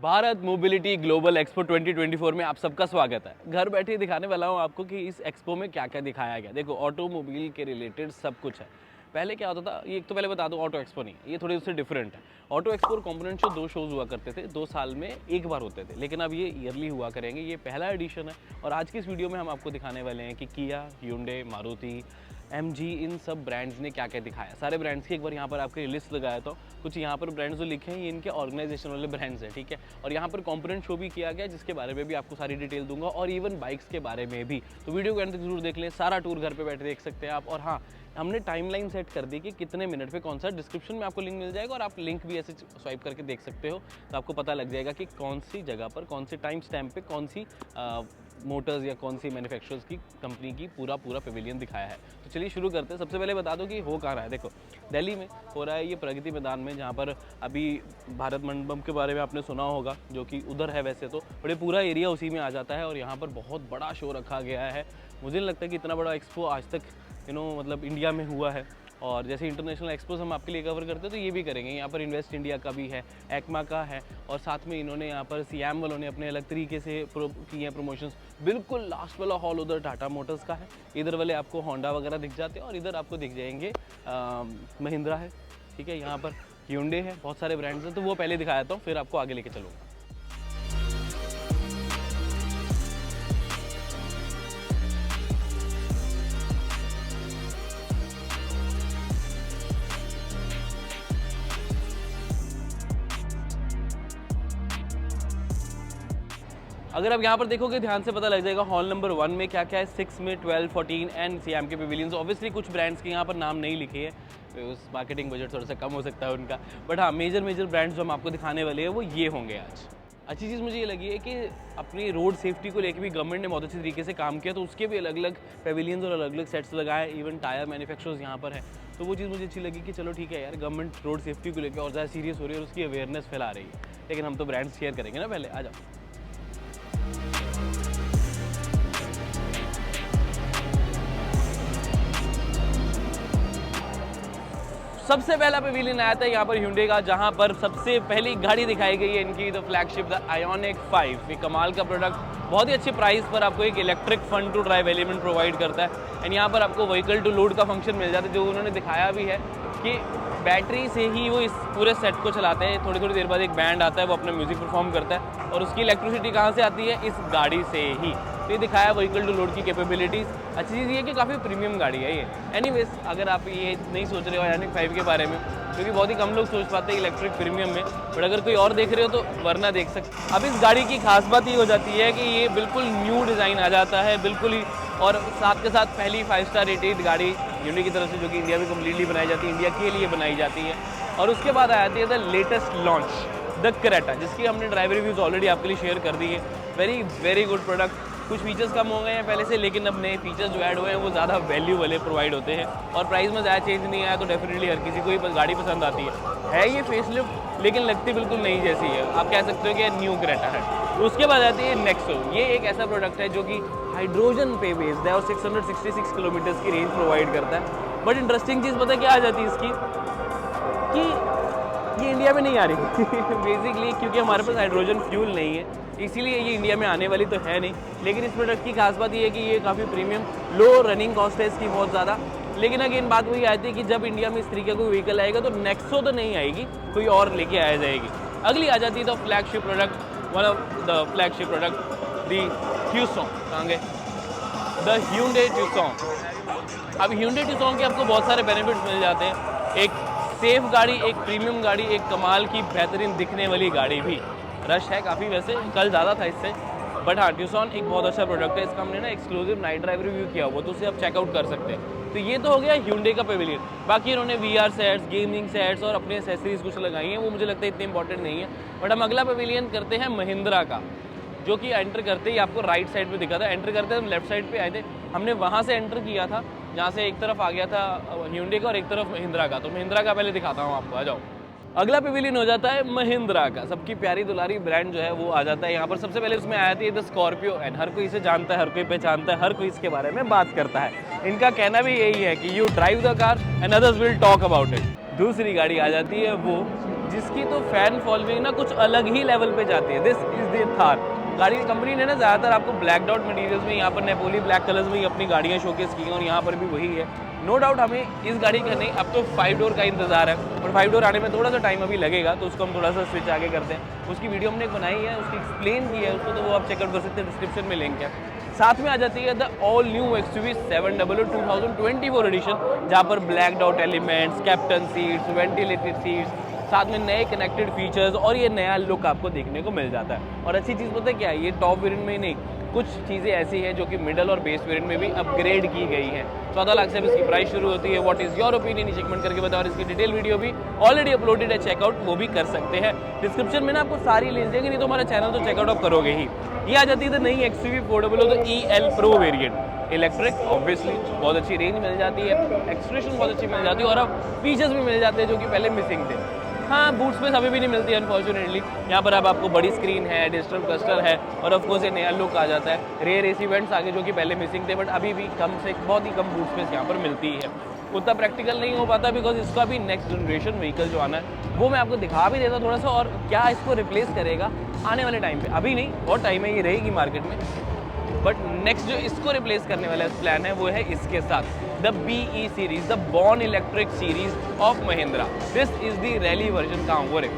Bharat mobility global expo 2024 में आप सबका स्वागत है। घर बैठे दिखाने वाला हूँ आपको कि इस एक्सपो में क्या क्या दिखाया गया। देखो, ऑटोमोबाइल के रिलेटेड सब कुछ है। पहले क्या होता था, ये एक तो पहले बता दूं, ऑटो एक्सपो नहीं, ये थोड़ी उससे डिफरेंट है। ऑटो एक्सपो और कंपोनेंट शो दो शोज हुआ करते थे, 2 साल में एक बार होते थे, लेकिन अब ये ईयरली हुआ करेंगे। ये पहला एडिशन है और आज की इस वीडियो में हम आपको दिखाने वाले हैं कि किया, hyundai, मारुति, MG, इन सब ब्रांड्स ने क्या क्या दिखाया। सारे ब्रांड्स की एक बार यहाँ पर आपके लिस्ट लगाया तो कुछ यहाँ पर ब्रांड्स जो लिखे हैं ये इनके ऑर्गेनाइजेशन वाले ब्रांड्स हैं, ठीक है। और यहाँ पर कंपोनेंट शो भी किया गया जिसके बारे में भी आपको सारी डिटेल दूंगा और इवन बाइक्स के बारे में भी। तो वीडियो को एंड तक जरूर देख लें, सारा टूर घर पे बैठे देख सकते हैं आप। और हाँ, हमने टाइमलाइन सेट कर दी कि कितने मिनट पे कौन सा, डिस्क्रिप्शन में आपको लिंक मिल जाएगा और आप लिंक भी ऐसे स्वाइप करके देख सकते हो, तो आपको पता लग जाएगा कि कौन सी जगह पर, कौन सी टाइम स्टैम्प पे, कौन सी मोटर्स या कौन सी मैन्युफैक्चरर्स की कंपनी की पूरा पेविलियन दिखाया है। तो चलिए शुरू करते हैं। सबसे पहले बता दो कि हो कहाँ रहा है। देखो, दिल्ली में हो रहा है ये प्रगति मैदान में, जहाँ पर अभी भारत मंडपम के बारे में आपने सुना होगा, जो कि उधर है वैसे तो, बड़े पूरा एरिया उसी में आ जाता है और यहाँ पर बहुत बड़ा शो रखा गया है। मुझे नहीं लगता कि इतना बड़ा एक्सपो आज तक मतलब इंडिया में हुआ है। और जैसे इंटरनेशनल एक्सपोज हम आपके लिए कवर करते हैं तो ये भी करेंगे। यहाँ पर इन्वेस्ट इंडिया का भी है, एक्मा का है और साथ में इन्होंने यहाँ पर सियाम वालों ने अपने अलग तरीके से किए हैं प्रमोशंस। बिल्कुल लास्ट वाला हॉल उधर टाटा मोटर्स का है, इधर वाले आपको होंडा वगैरह दिख जाते हैं और इधर आपको दिख जाएंगे महिंद्रा है, ठीक है। यहाँ पर hyundai है, बहुत सारे ब्रांड्स हैं, तो वो पहले दिखाया था, फिर आपको आगे लेके चलूँगा। अगर आप यहाँ पर देखोगे ध्यान से पता लग जाएगा हॉल नंबर 1 में क्या क्या है, 6 में 12, 14 एंड सियाम के पेविलियंस। ऑब्वियसली कुछ ब्रांड्स के यहाँ पर नाम नहीं लिखे हैं, तो उस मार्केटिंग बजट थोड़ा सा कम हो सकता है उनका, बट हाँ मेजर ब्रांड्स जो हम आपको दिखाने वाले हैं वो ये होंगे आज। अच्छी चीज़ मुझे ये लगी है कि अपनी रोड सेफ्टी को लेकर भी गवर्नमेंट ने बहुत अच्छी तरीके से काम किया, तो उसके भी अलग अलग पेविलियंस और अलग अलग सेट्स लगाए। इवन टायर मैन्युफैक्चरर्स यहाँ पर है, तो वो चीज़ मुझे अच्छी लगी कि चलो ठीक है यार, गवर्नमेंट रोड सेफ्टी को लेकर और ज़्यादा सीरियस हो रही है और उसकी अवेयरनेस फैला रही है। लेकिन हम तो ब्रांड्स शेयर करेंगे ना, पहले आ जाओ। सबसे पहला पेविलियन आया था यहाँ पर hyundai का, जहाँ पर सबसे पहली गाड़ी दिखाई गई है इनकी, द फ्लैगशिप द आयोनिक 5। ये कमाल का प्रोडक्ट, बहुत ही अच्छे प्राइस पर आपको एक electric fun to drive element provide करता है। एंड यहाँ पर आपको व्हीकल टू लोड का फंक्शन मिल जाता है, जो उन्होंने दिखाया भी है कि बैटरी से ही वो इस पूरे सेट को चलाते हैं। थोड़ी देर बाद एक बैंड आता है, वो अपना म्यूजिक परफॉर्म करता है और उसकी इलेक्ट्रिसिटी कहाँ से आती है, इस गाड़ी से ही। तो ये दिखाया व्हीकल टू लोड की कैपेबिलिटीज़। अच्छी चीज़ ये है कि काफ़ी प्रीमियम गाड़ी है ये। एनीवेज, अगर आप ये नहीं सोच रहे हो आयोनिक 5 के बारे में, क्योंकि बहुत ही कम लोग सोच पाते हैं इलेक्ट्रिक प्रीमियम में, बट अगर कोई और देख रहे हो तो वरना देख सकते। अब इस गाड़ी की खास बात ये हो जाती है कि ये बिल्कुल न्यू डिज़ाइन आ जाता है, बिल्कुल ही, और साथ के साथ पहली 5 स्टार रेटेड गाड़ी hyundai की तरफ से, जो कि इंडिया में कम्प्लीटली बनाई जाती है, इंडिया के लिए बनाई जाती है। और उसके बाद आ जाती है the latest launch, the Creta, जिसकी हमने ड्राइवर रिव्यूज़ ऑलरेडी आपके लिए शेयर कर दी है। Very good product. कुछ फीचर्स कम हो गए हैं पहले से, लेकिन अब नए फीचर्स जो ऐड हुए हैं वो ज़्यादा वैल्यू वाले प्रोवाइड होते हैं और प्राइस में ज़्यादा चेंज नहीं आया, तो डेफिनेटली हर किसी को ही गाड़ी पसंद आती है। ये फेसलिफ्ट, लेकिन लगती बिल्कुल नई जैसी है। आप कह सकते हो कि न्यू क्रेटा है। उसके बाद आती है नेक्सो। ये एक ऐसा प्रोडक्ट है जो कि हाइड्रोजन पे बेस्ड है और 666 किलोमीटर्स की रेंज प्रोवाइड करता है। बट इंटरेस्टिंग चीज़ पता है क्या आ जाती है इसकी, कि ये इंडिया में नहीं आ रही बेसिकली, क्योंकि हमारे पास हाइड्रोजन फ्यूल नहीं है, इसीलिए ये इंडिया में आने वाली तो है नहीं। लेकिन इस प्रोडक्ट की खास बात ये है कि ये काफ़ी प्रीमियम, लो रनिंग कॉस्ट है इसकी बहुत ज़्यादा। लेकिन अगेन बात वही आती है कि जब इंडिया में इस तरीके का व्हीकल आएगा तो नेक्सो तो नहीं आएगी, कोई और लेके आया जाएगी। अगली आ जाती है the flagship product, one of the flagship product, the Tucson. कहाँ गए? The hyundai Tucson. अब hyundai ट्यूसॉन के आपको बहुत सारे बेनिफिट्स मिल जाते हैं। एक सेफ गाड़ी, एक प्रीमियम गाड़ी, एक कमाल की बेहतरीन दिखने वाली गाड़ी भी। रश है काफ़ी, वैसे कल ज़्यादा था इससे, बट हाँ ट्यूसॉन एक बहुत अच्छा प्रोडक्ट है। इसका हमने ना एक्सक्लूसिव नाइट ड्राइव रिव्यू किया हुआ, तो उसे आप चेकआउट कर सकते हैं। तो ये तो हो गया hyundai का पेविलियन। बाकी इन्होंने VR सेट्स, गेमिंग सेट्स और अपने एसेसरीज कुछ लगाई हैं, वो मुझे लगता है इतनी इंपॉर्टेंट नहीं है। बट हम अगला पेविलियन करते हैं महिंद्रा का, जो कि एंटर करते ही आपको राइट साइड पे दिखा था। एंटर करते हम लेफ्ट साइड पे आए थे, हमने वहाँ से एंटर किया था, जहाँ से एक तरफ आ गया था hyundai का और एक तरफ महिंद्रा का। तो महिंद्रा का पहले दिखाता हूँ आपको, आ जाओ। अगला पेविलियन हो जाता है महिंद्रा का, सबकी प्यारी दुलारी ब्रांड जो है वो आ जाता है यहाँ पर। सबसे पहले उसमें आया था द स्कॉर्पियो, एंड हर कोई इसे जानता है, हर कोई पहचानता है, हर कोई इसके बारे में बात करता है। इनका कहना भी यही है कि you drive the car and others will talk about it. दूसरी गाड़ी आ जाती है वो जिसकी तो फैन फॉलोइंग ना कुछ अलग ही लेवल पे जाती है। This is the Thar. गाड़ी की कंपनी ने ना ज़्यादातर आपको ब्लैक डॉट मटीरियल्स में, यहाँ पर नेपोली ब्लैक कलर्स में ही अपनी गाड़ियाँ शोकेस की हैं और यहाँ पर भी वही है। नो डाउट हमें इस गाड़ी का नहीं, अब तो 5 डोर का इंतजार है और 5 डोर आने में थोड़ा सा टाइम अभी लगेगा, तो उसको हम थोड़ा सा स्विच आगे करते हैं। उसकी वीडियो हमने एक बनाई है, उसकी एक्सप्लेन की है उसको, तो वो आप चेकआउट कर सकते हैं, डिस्क्रिप्शन में लिंक है। साथ में आ जाती है the all new XUV 700 2024 edition, जहाँ पर black dot elements, captain seats, ventilated seats, साथ में नए कनेक्टेड फीचर्स और ये नया लुक आपको देखने को मिल जाता है। और अच्छी चीज़ पता है क्या है, ये टॉप वेरिएंट में ही नहीं, कुछ चीज़ें ऐसी हैं जो कि मिडल और बेस वेरिएंट में भी अपग्रेड की गई हैं। 14 लाख से अब इसकी प्राइस शुरू होती है। व्हाट इज़ योर ओपिनियन नीचे कमेंट करके बताओ। और इसकी डिटेल वीडियो भी ऑलरेडी अपलोडेड है, चेकआउट वो भी कर सकते हैं। डिस्क्रिप्शन में ना आपको सारी लिंक देंगे, नहीं तो हमारा चैनल तो चेकआउट आप करोगे ही। ये आ जाती है तो नई XUV 400 तो EL Pro variant, electric, obviously बहुत अच्छी रेंज मिल जाती है, एक्सप्रेशन बहुत अच्छी मिल जाती है और अब फीचर्स भी मिल जाते हैं जो कि पहले मिसिंग थे। हाँ, बूट स्पेस अभी भी नहीं मिलती है अनफॉर्चुनेटली। यहाँ पर अब आपको बड़ी स्क्रीन है, डिजिटल क्लस्टर है और ऑफ कोर्स ये नया लुक आ जाता है। रेयर AC वेंट्स आगे जो कि पहले मिसिंग थे, बट अभी भी कम से बहुत ही कम बूट स्पेस यहाँ पर मिलती है। उतना प्रैक्टिकल नहीं हो पाता बिकॉज इसका भी नेक्स्ट जनरेशन व्हीकल जो आना है वो मैं आपको दिखा भी देता थोड़ा सा, और क्या इसको रिप्लेस करेगा आने वाले टाइम पे। अभी नहीं, बहुत टाइम है, ये रहेगी मार्केट में, बट नेक्स्ट जो इसको रिप्लेस करने वाला प्लान है वो है इसके साथ the BE series, the born electric series of Mahindra. This is the rally version. कहाँ वो रे,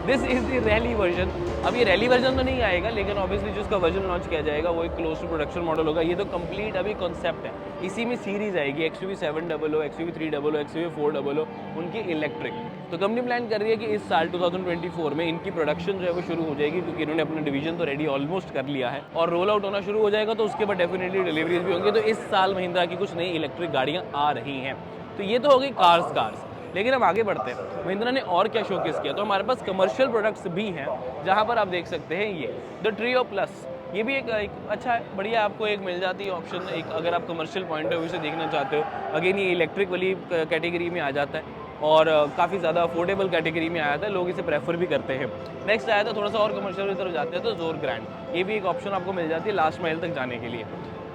this is the rally version. अब ये रैली वर्जन तो नहीं आएगा, लेकिन ऑब्वियसली जो उसका वर्जन लॉन्च किया जाएगा वो एक क्लोज टू प्रोडक्शन मॉडल होगा। ये तो कंप्लीट अभी कॉन्सेप्ट है, इसी में सीरीज आएगी XUV 700, XUV 300, XUV 400 उनकी इलेक्ट्रिक। तो कंपनी प्लान कर रही है कि इस साल 2024 में इनकी प्रोडक्शन जो है वो शुरू हो जाएगी, क्योंकि इन्होंने अपना डिवीजन तो रेडी ऑलमोस्ट कर लिया है और रोल आउट होना शुरू हो जाएगा, तो उसके बाद डेफिनेटली डिलीवरीज भी होंगी। तो इस साल महिंद्रा की कुछ नई इलेक्ट्रिक गाड़ियाँ आ रही हैं। तो ये तो हो गई कार्स। लेकिन अब आगे बढ़ते हैं, महिंद्रा ने और क्या शोकेस किया। तो हमारे पास कमर्शियल प्रोडक्ट्स भी हैं, जहाँ पर आप देख सकते हैं ये द ट्रियो प्लस। ये भी एक अच्छा है, बढ़िया, आपको एक मिल जाती है ऑप्शन, एक अगर आप कमर्शियल पॉइंट ऑफ व्यू से देखना चाहते हो। अगेन ये इलेक्ट्रिक वाली कैटेगरी में आ जाता है और काफ़ी ज़्यादा अफोर्डेबल कैटेगरी में आया था, लोग इसे प्रेफर भी करते हैं। नेक्स्ट आया था थोड़ा सा और कमर्शियल की तरफ जाते हैं तो जोर ग्रैंड, ये भी एक ऑप्शन आपको मिल जाती है लास्ट माइल तक जाने के लिए।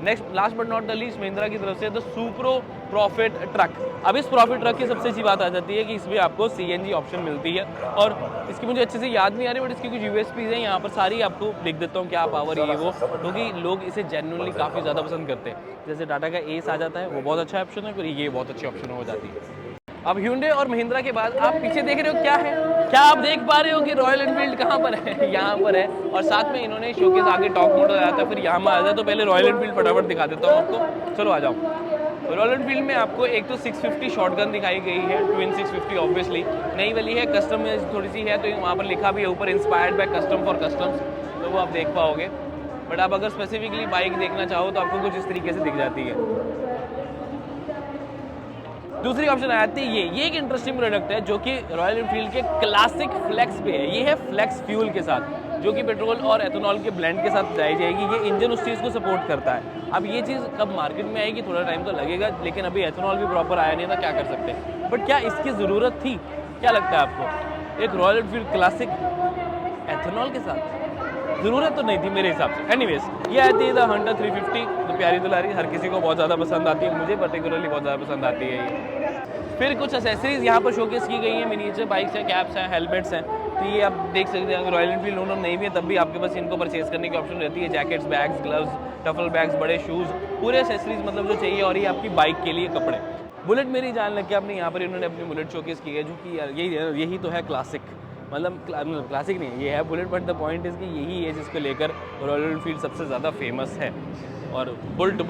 Next last but not the least, Mahindra की तरफ से द सुप्रो प्रॉफिट ट्रक। अब इस प्रॉफिट ट्रक की सबसे अच्छी बात आ जाती है कि इसमें आपको CNG ऑप्शन मिलती है, और इसकी मुझे अच्छे से याद नहीं आ रही, बट इसकी कुछ USPs हैं यहाँ पर सारी आपको लिख देता हूँ, क्या पावर ये वो, क्योंकि लोग इसे जेन्युइनली काफ़ी ज़्यादा पसंद करते हैं। जैसे टाटा का एस आ जाता है, वो बहुत अच्छा ऑप्शन है, फिर ये बहुत अच्छी ऑप्शन हो जाती है। अब Hyundai और महिंद्रा के बाद आप पीछे देख रहे हो क्या है, क्या आप देख पा रहे हो कि रॉयल एनफील्ड कहाँ पर है? यहाँ पर है, और साथ में इन्होंने शोकेस आगे टॉप मॉडल आया था, फिर यहाँ में आ जाए। तो पहले रॉयल एनफील्ड फटाफट दिखा देता हूँ आपको, चलो आ जाओ। रॉयल एनफील्ड में आपको एक तो 650 शॉटगन दिखाई गई है, ट्विन 650 ऑब्वियसली नई वाली है, कस्टम में थोड़ी सी है, तो वहाँ पर लिखा भी है ऊपर inspired by custom for customs, तो वो आप देख पाओगे। बट आप अगर स्पेसिफिकली बाइक देखना चाहो तो आपको कुछ इस तरीके से दिख जाती है। दूसरी ऑप्शन आती है ये एक इंटरेस्टिंग प्रोडक्ट है जो कि रॉयल एनफील्ड के क्लासिक फ्लेक्स पे है। ये है फ्लेक्स फ्यूल के साथ, जो कि पेट्रोल और एथेनॉल के ब्लेंड के साथ लाई जाएगी। ये इंजन उस चीज़ को सपोर्ट करता है। अब ये चीज़ कब मार्केट में आएगी, थोड़ा टाइम तो लगेगा, लेकिन अभी एथेनॉल भी प्रॉपर आया नहीं था, क्या कर सकते हैं। बट क्या इसकी ज़रूरत थी, क्या लगता है आपको? एक रॉयल एनफील्ड क्लासिक एथेनॉल के साथ ज़रूरत तो नहीं थी मेरे हिसाब से। एनीवेज, ये आती है द हंटर 350, तो प्यारी दुलारी, हर किसी को बहुत ज़्यादा पसंद आती है, मुझे पर्टिकुलरली बहुत ज़्यादा पसंद आती है ये। फिर कुछ एसेसरीज यहाँ पर शोकेस की गई हैं, मिनीचर बाइक्स हैं, कैप्स हैं, हेलमेट्स हैं। तो ये आप देख सकते हैं, अगर रॉयल एनफील्ड ओनर नहीं भी है तब भी आपके पास इनको परचेज करने की ऑप्शन रहती है। Jackets, bags, gloves, TOEFL bags, बड़े शूज़, पूरे एसेसरीज मतलब जो चाहिए, और ये आपकी बाइक के लिए कपड़े। बुलेट मेरी जान लग के आपने यहाँ पर इन्होंने अपनी बुलेट शोकेस की है, जो कि यार यही तो है क्लासिक, मतलब क्लासिक नहीं है, ये है bullet, but the point is कि यही है जिसको लेकर रॉयल एनफील्ड सबसे ज़्यादा फेमस है, और बुल्ट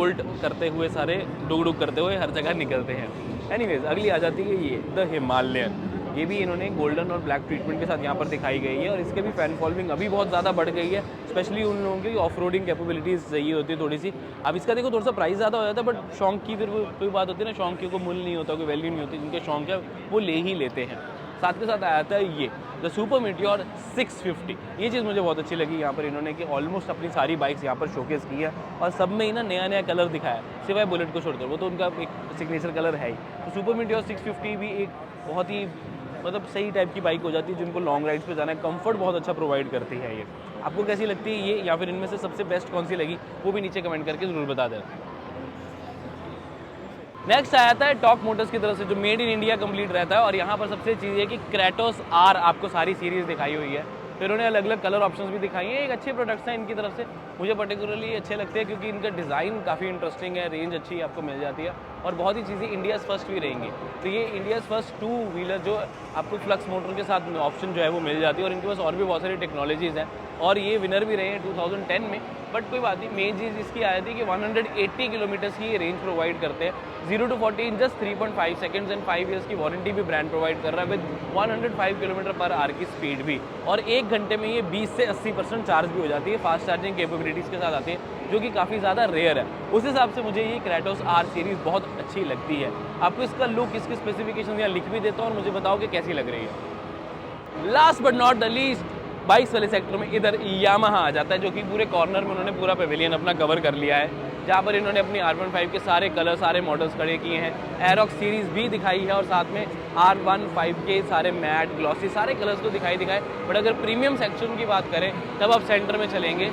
करते हुए सारे डुग करते हुए हर जगह निकलते हैं। एनीवेज, अगली आ जाती है ये द हिमालयन। ये भी इन्होंने गोल्डन और ब्लैक ट्रीटमेंट के साथ यहाँ पर दिखाई गई है, और इसके भी फैन फॉलोइंग अभी बहुत ज़्यादा बढ़ गई है, स्पेशली उन लोगों की ऑफ रोडिंग कैपेबिलिटीज़ चाहिए होती है थोड़ी सी। अब इसका देखो थोड़ा सा प्राइस ज़्यादा हो जाता है, बट शौक की फिर कोई बात होती है ना, शौक की कोई मूल्य नहीं होता, कोई वैल्यू नहीं होती, जिनके शौक है वो ले ही लेते हैं। साथ के साथ आया था ये द सुपर मीटियोर 650। ये चीज़ मुझे बहुत अच्छी लगी यहाँ पर इन्होंने, कि ऑलमोस्ट अपनी सारी बाइक्स यहाँ पर शोकेस की है, और सब में ही ना नया कलर दिखाया, सिवाय बुलेट को छोड़कर, वो तो उनका एक सिग्नेचर कलर है ही। तो सुपर मीटियोर 650 भी एक बहुत ही मतलब सही टाइप की बाइक हो जाती है, जिनको लॉन्ग राइड्स पे जाना है, कंफर्ट बहुत अच्छा प्रोवाइड करती है ये। आपको कैसी लगती है ये, या फिर इनमें से सबसे बेस्ट कौन सी लगी, वो भी नीचे कमेंट करके ज़रूर बता दें। नेक्स्ट आया था टॉर्क मोटर्स की तरफ से, जो मेड इन इंडिया कंप्लीट रहता है। और यहाँ पर सबसे चीज़ है कि क्रेटोस आर आपको सारी सीरीज़ दिखाई हुई है। तो इन्होंने अलग अलग कलर ऑप्शंस भी दिखाई हैं। एक अच्छे प्रोडक्ट्स हैं इनकी तरफ से, मुझे पर्टिकुलरली अच्छे लगते हैं क्योंकि इनका डिज़ाइन काफ़ी इंटरेस्टिंग है, रेंज अच्छी आपको मिल जाती है और बहुत ही चीज़ें इंडियाज़ फर्स्ट भी रहेंगी। तो ये इंडियाज़ फर्स्ट 2 व्हीलर जो आपको फ्लक्स मोटर के साथ ऑप्शन जो है वो मिल जाती है, और इनके पास और भी बहुत सारी टेक्नोलॉजीज़ हैं और ये विनर भी रहे हैं 2010 में। बट कोई बात नहीं, मेन चीज़ इसकी आ थी कि 180 किलोमीटर्स की ये रेंज प्रोवाइड करते हैं, 0 to 40 in just 3.5 seconds and 5 years की वारंटी भी ब्रांड प्रोवाइड कर रहा है विद 105 किलोमीटर पर आवर की स्पीड भी। और 1 घंटे में ये 20 से 80% चार्ज भी हो जाती है, फास्ट चार्जिंग कैपेबिलिटीज़ के साथ आती है, जो कि काफ़ी ज़्यादा रेयर है। उस हिसाब से मुझे ये क्रेटोस आर सीरीज़ बहुत अच्छी लगती है। आपको इसका लुक, इसकी स्पेसिफिकेशन यहाँ लिख भी देता हूँ और मुझे बताओ कि कैसी लग रही है। Last but not the least, bikes वाले सेक्टर में इधर यामाहा आ जाता है, जो कि पूरे कॉर्नर में उन्होंने पूरा पेविलियन अपना कवर कर लिया है, जहाँ पर इन्होंने अपनी R15 के सारे कलर, सारे मॉडल्स खड़े किए हैं। एरोक्स सीरीज़ भी दिखाई है और साथ में R15 के सारे मैट, ग्लॉसी सारे कलर्स तो दिखाई। बट अगर प्रीमियम सेक्शन की बात करें तब आप सेंटर में चलेंगे,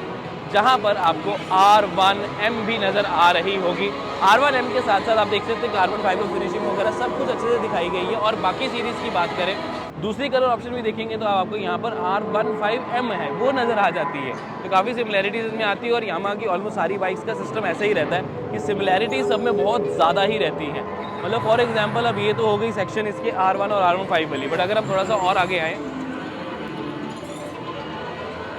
जहाँ पर आपको R1M भी नज़र आ रही होगी। R1M के साथ साथ आप देख सकते हैं कार्बन फाइबर फिनिशिंग वगैरह सब कुछ अच्छे से दिखाई गई है। और बाकी सीरीज़ की बात करें, दूसरी कलर ऑप्शन भी देखेंगे तो आपको यहाँ पर R15M है वो नज़र आ जाती है। तो काफ़ी सिमिलैरिटीज़ इसमें आती है और यामाहा की ऑलमोस्ट सारी बाइक्स का सिस्टम ऐसा ही रहता है कि सिमिलैरिटीज़ सब में बहुत ज़्यादा ही रहती हैं। मतलब फॉर एग्जांपल अब ये तो हो गई सेक्शन इसके R1 और R15 वाली, बट अगर हम थोड़ा सा और आगे आएँ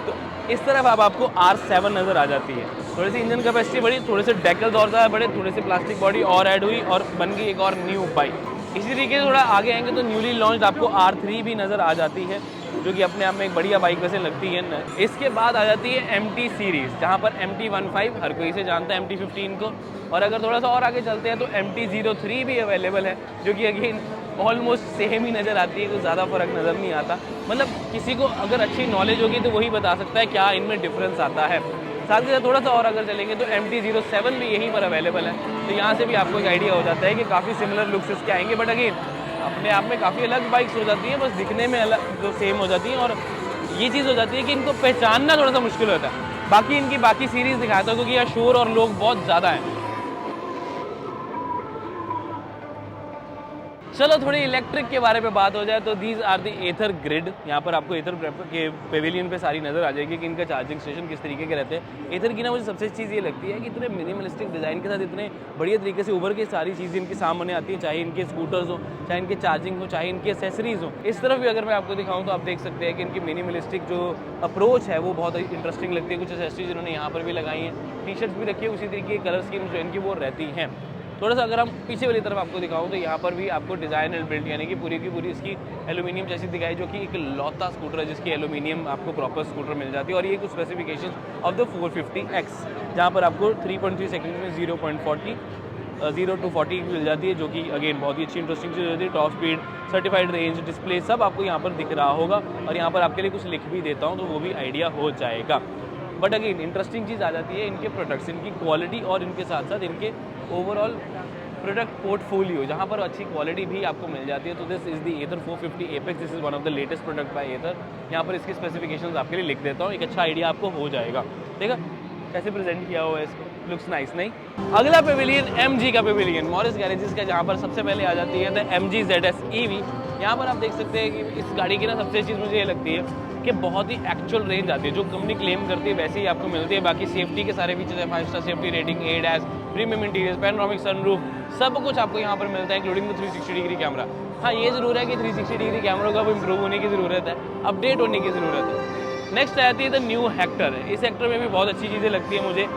तो इस तरफ अब आपको R7 नज़र आ जाती है। थोड़ी सी इंजन कैपेसिटी बढ़ी, थोड़े से डेकल्स और ज़्यादा बढ़े, थोड़ी सी प्लास्टिक बॉडी और ऐड हुई और बन गई एक और न्यू बाइक। इसी तरीके से थोड़ा आगे आएंगे तो न्यूली लॉन्च आपको R3 भी नज़र आ जाती है, जो कि अपने आप में एक बढ़िया बाइक वैसे लगती है। इसके बाद आ जाती है MT सीरीज़, जहाँ पर MT15 हर कोई से जानता है, MT15 को। और अगर थोड़ा सा और आगे चलते हैं तो MT03 भी अवेलेबल है, जो कि अगेन ऑलमोस्ट सेम ही नज़र आती है, कुछ ज़्यादा फ़र्क नज़र नहीं आता। मतलब किसी को अगर अच्छी नॉलेज होगी तो वही बता सकता है क्या इनमें डिफरेंस आता है। साथ ही साथ थोड़ा सा और अगर चलेंगे तो MT07 भी यहीं पर अवेलेबल है। तो यहाँ से भी आपको एक आइडिया हो जाता है कि काफ़ी सिमिलर लुक्स इसके आएंगे, बट अगेन अपने आप में काफ़ी अलग बाइक्स हो जाती हैं, बस दिखने में अलग जो सेम हो जाती हैं। और ये चीज़ हो जाती है कि इनको पहचानना थोड़ा सा मुश्किल होता है। बाकी इनकी बाकी सीरीज़ दिखाता हूँ क्योंकि यहाँ शोर और लोग बहुत ज़्यादा हैं। चलो थोड़ी इलेक्ट्रिक के बारे में बात हो जाए तो these are the Ather Grid. यहाँ पर आपको एथर के पेविलियन पे सारी नज़र आ जाएगी कि इनका चार्जिंग स्टेशन किस तरीके के रहते हैं। एथर की ना मुझे सबसे चीज़ ये लगती है कि इतने मिनिमलिस्टिक डिज़ाइन के साथ इतने बढ़िया तरीके से उभर के सारी चीज़ें इनके सामने आती हैं, चाहे इनके स्कूटर्स हो, चाहे इनके चार्जिंग हो, चाहे इनकी एसेसरीज़ हो। इस तरफ भी अगर मैं आपको दिखाऊँ तो आप देख सकते हैं कि इनकी मिनिमलिस्टिक जो अप्रोच है वो बहुत इंटरेस्टिंग लगती है। कुछ एसेसरीज इन्होंने यहाँ पर भी लगाई हैं, टी शर्ट्स भी रखी है उसी तरीके की कलर स्कीम जो इनकी वो रहती हैं। थोड़ा सा अगर हम पीछे वाली तरफ आपको दिखाऊं तो यहाँ पर भी आपको डिज़ाइन एंड बिल्ड यानी कि पूरी की पूरी इसकी एल्यूमिनियम जैसी दिखाई, जो कि एक लौता स्कूटर है जिसकी एल्यूमिनियम आपको प्रॉपर स्कूटर मिल जाती है। और ये कुछ स्पेसिफिकेशन ऑफ द 450X, जहाँ पर आपको 3.3 सेकंड में 0 to 40 मिल जाती है, जो कि अगेन बहुत ही अच्छी इंटरेस्टिंग चीज़ होती है। Top speed, certified range, display सब आपको यहाँ पर दिख रहा होगा। और यहाँ पर आपके लिए कुछ लिख भी देता हूँ तो वो भी आइडिया हो जाएगा। बट अगेन इंटरेस्टिंग चीज़ आ जाती है इनके प्रोडक्ट्स, इनकी क्वालिटी और इनके साथ साथ इनके ओवरऑल प्रोडक्ट पोर्टफोलियो, जहाँ पर अच्छी क्वालिटी भी आपको मिल जाती है। तो this is the Ather 450 Apex, this is one of the latest product by Ather. यहाँ पर इसकी स्पेसिफिकेशंस आपके लिए लिख देता हूँ, एक अच्छा आइडिया आपको हो जाएगा। देखा कैसे प्रेजेंट किया हुआ है इसको, लुक्स नाइस नहीं। अगला पेविलियन MG का पेविलियन, मॉरिस गैरेजेस का, जहाँ पर सबसे पहले आ जाती है द MG ZS EV। यहाँ पर आप देख सकते हैं कि इस गाड़ी की ना सबसे चीज़ मुझे ये लगती है कि बहुत ही एक्चुअल रेंज आती है, जो कंपनी क्लेम करती है वैसे ही आपको मिलती है। बाकी सेफ्टी के सारे फीचर्स है, 5 star safety rating, ADAS, premium interior, panoramic sunroof, सब कुछ आपको यहाँ पर मिलता है इंक्लूडिंग द 360 डिग्री कैमरा। हाँ ये ज़रूर है कि 360 डिग्री कैमरा का इम्प्रूव होने की ज़रूरत है, अपडेट होने की ज़रूरत है। नेक्स्ट आती है द न्यू हेक्टर। इस हेक्टर में भी बहुत अच्छी चीज़ें लगती है मुझे,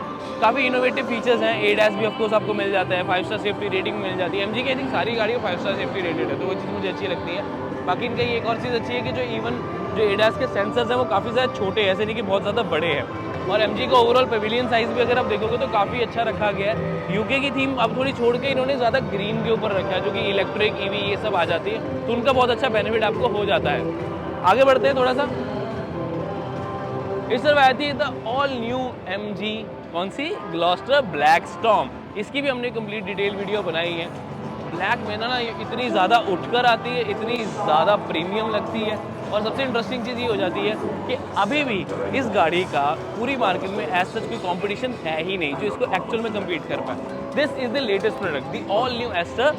काफ़ी इनोवेटिव फीचर्स हैं। ADAS भी ऑफकोर्स आपको मिल जाता है, 5 स्टार सेफ्टी रेटिंग मिल जाती है। MG की आई थिंक सारी गाड़ियों 5 स्टार सेफ्टी रेटेड है, तो वो चीज़ मुझे अच्छी लगती है। बाकी इनका ये एक और चीज़ अच्छी है कि जो इवन जो ADAS के सेंसर्स हैं वो काफ़ी ज़्यादा छोटे हैं, ऐसे नहीं कि बहुत ज़्यादा बड़े हैं। और MG का ओवरऑल पेविलियन साइज़ भी अगर आप देखोगे तो काफ़ी अच्छा रखा गया है। यूके की थीम अब थोड़ी छोड़ के इन्होंने ज़्यादा ग्रीन के ऊपर रखा है, जो कि इलेक्ट्रिक EV ये सब आ जाती है, तो उनका बहुत अच्छा बेनिफिट आपको हो जाता है। आगे बढ़ते हैं थोड़ा सा, इस तरफ आती है द ऑल न्यू MG कौन सी ग्लॉस्टर ब्लैक स्टॉर्म। इसकी भी हमने कंप्लीट डिटेल वीडियो बनाई है। ब्लैक में ना ये इतनी ज़्यादा उठकर आती है, इतनी ज़्यादा प्रीमियम लगती है और सबसे इंटरेस्टिंग चीज़ ये हो जाती है कि अभी भी इस गाड़ी का पूरी मार्केट में एज सच कोई कंपटीशन है ही नहीं जो इसको एक्चुअल में कम्पीट कर पाए। This is the latest product, the all new Astor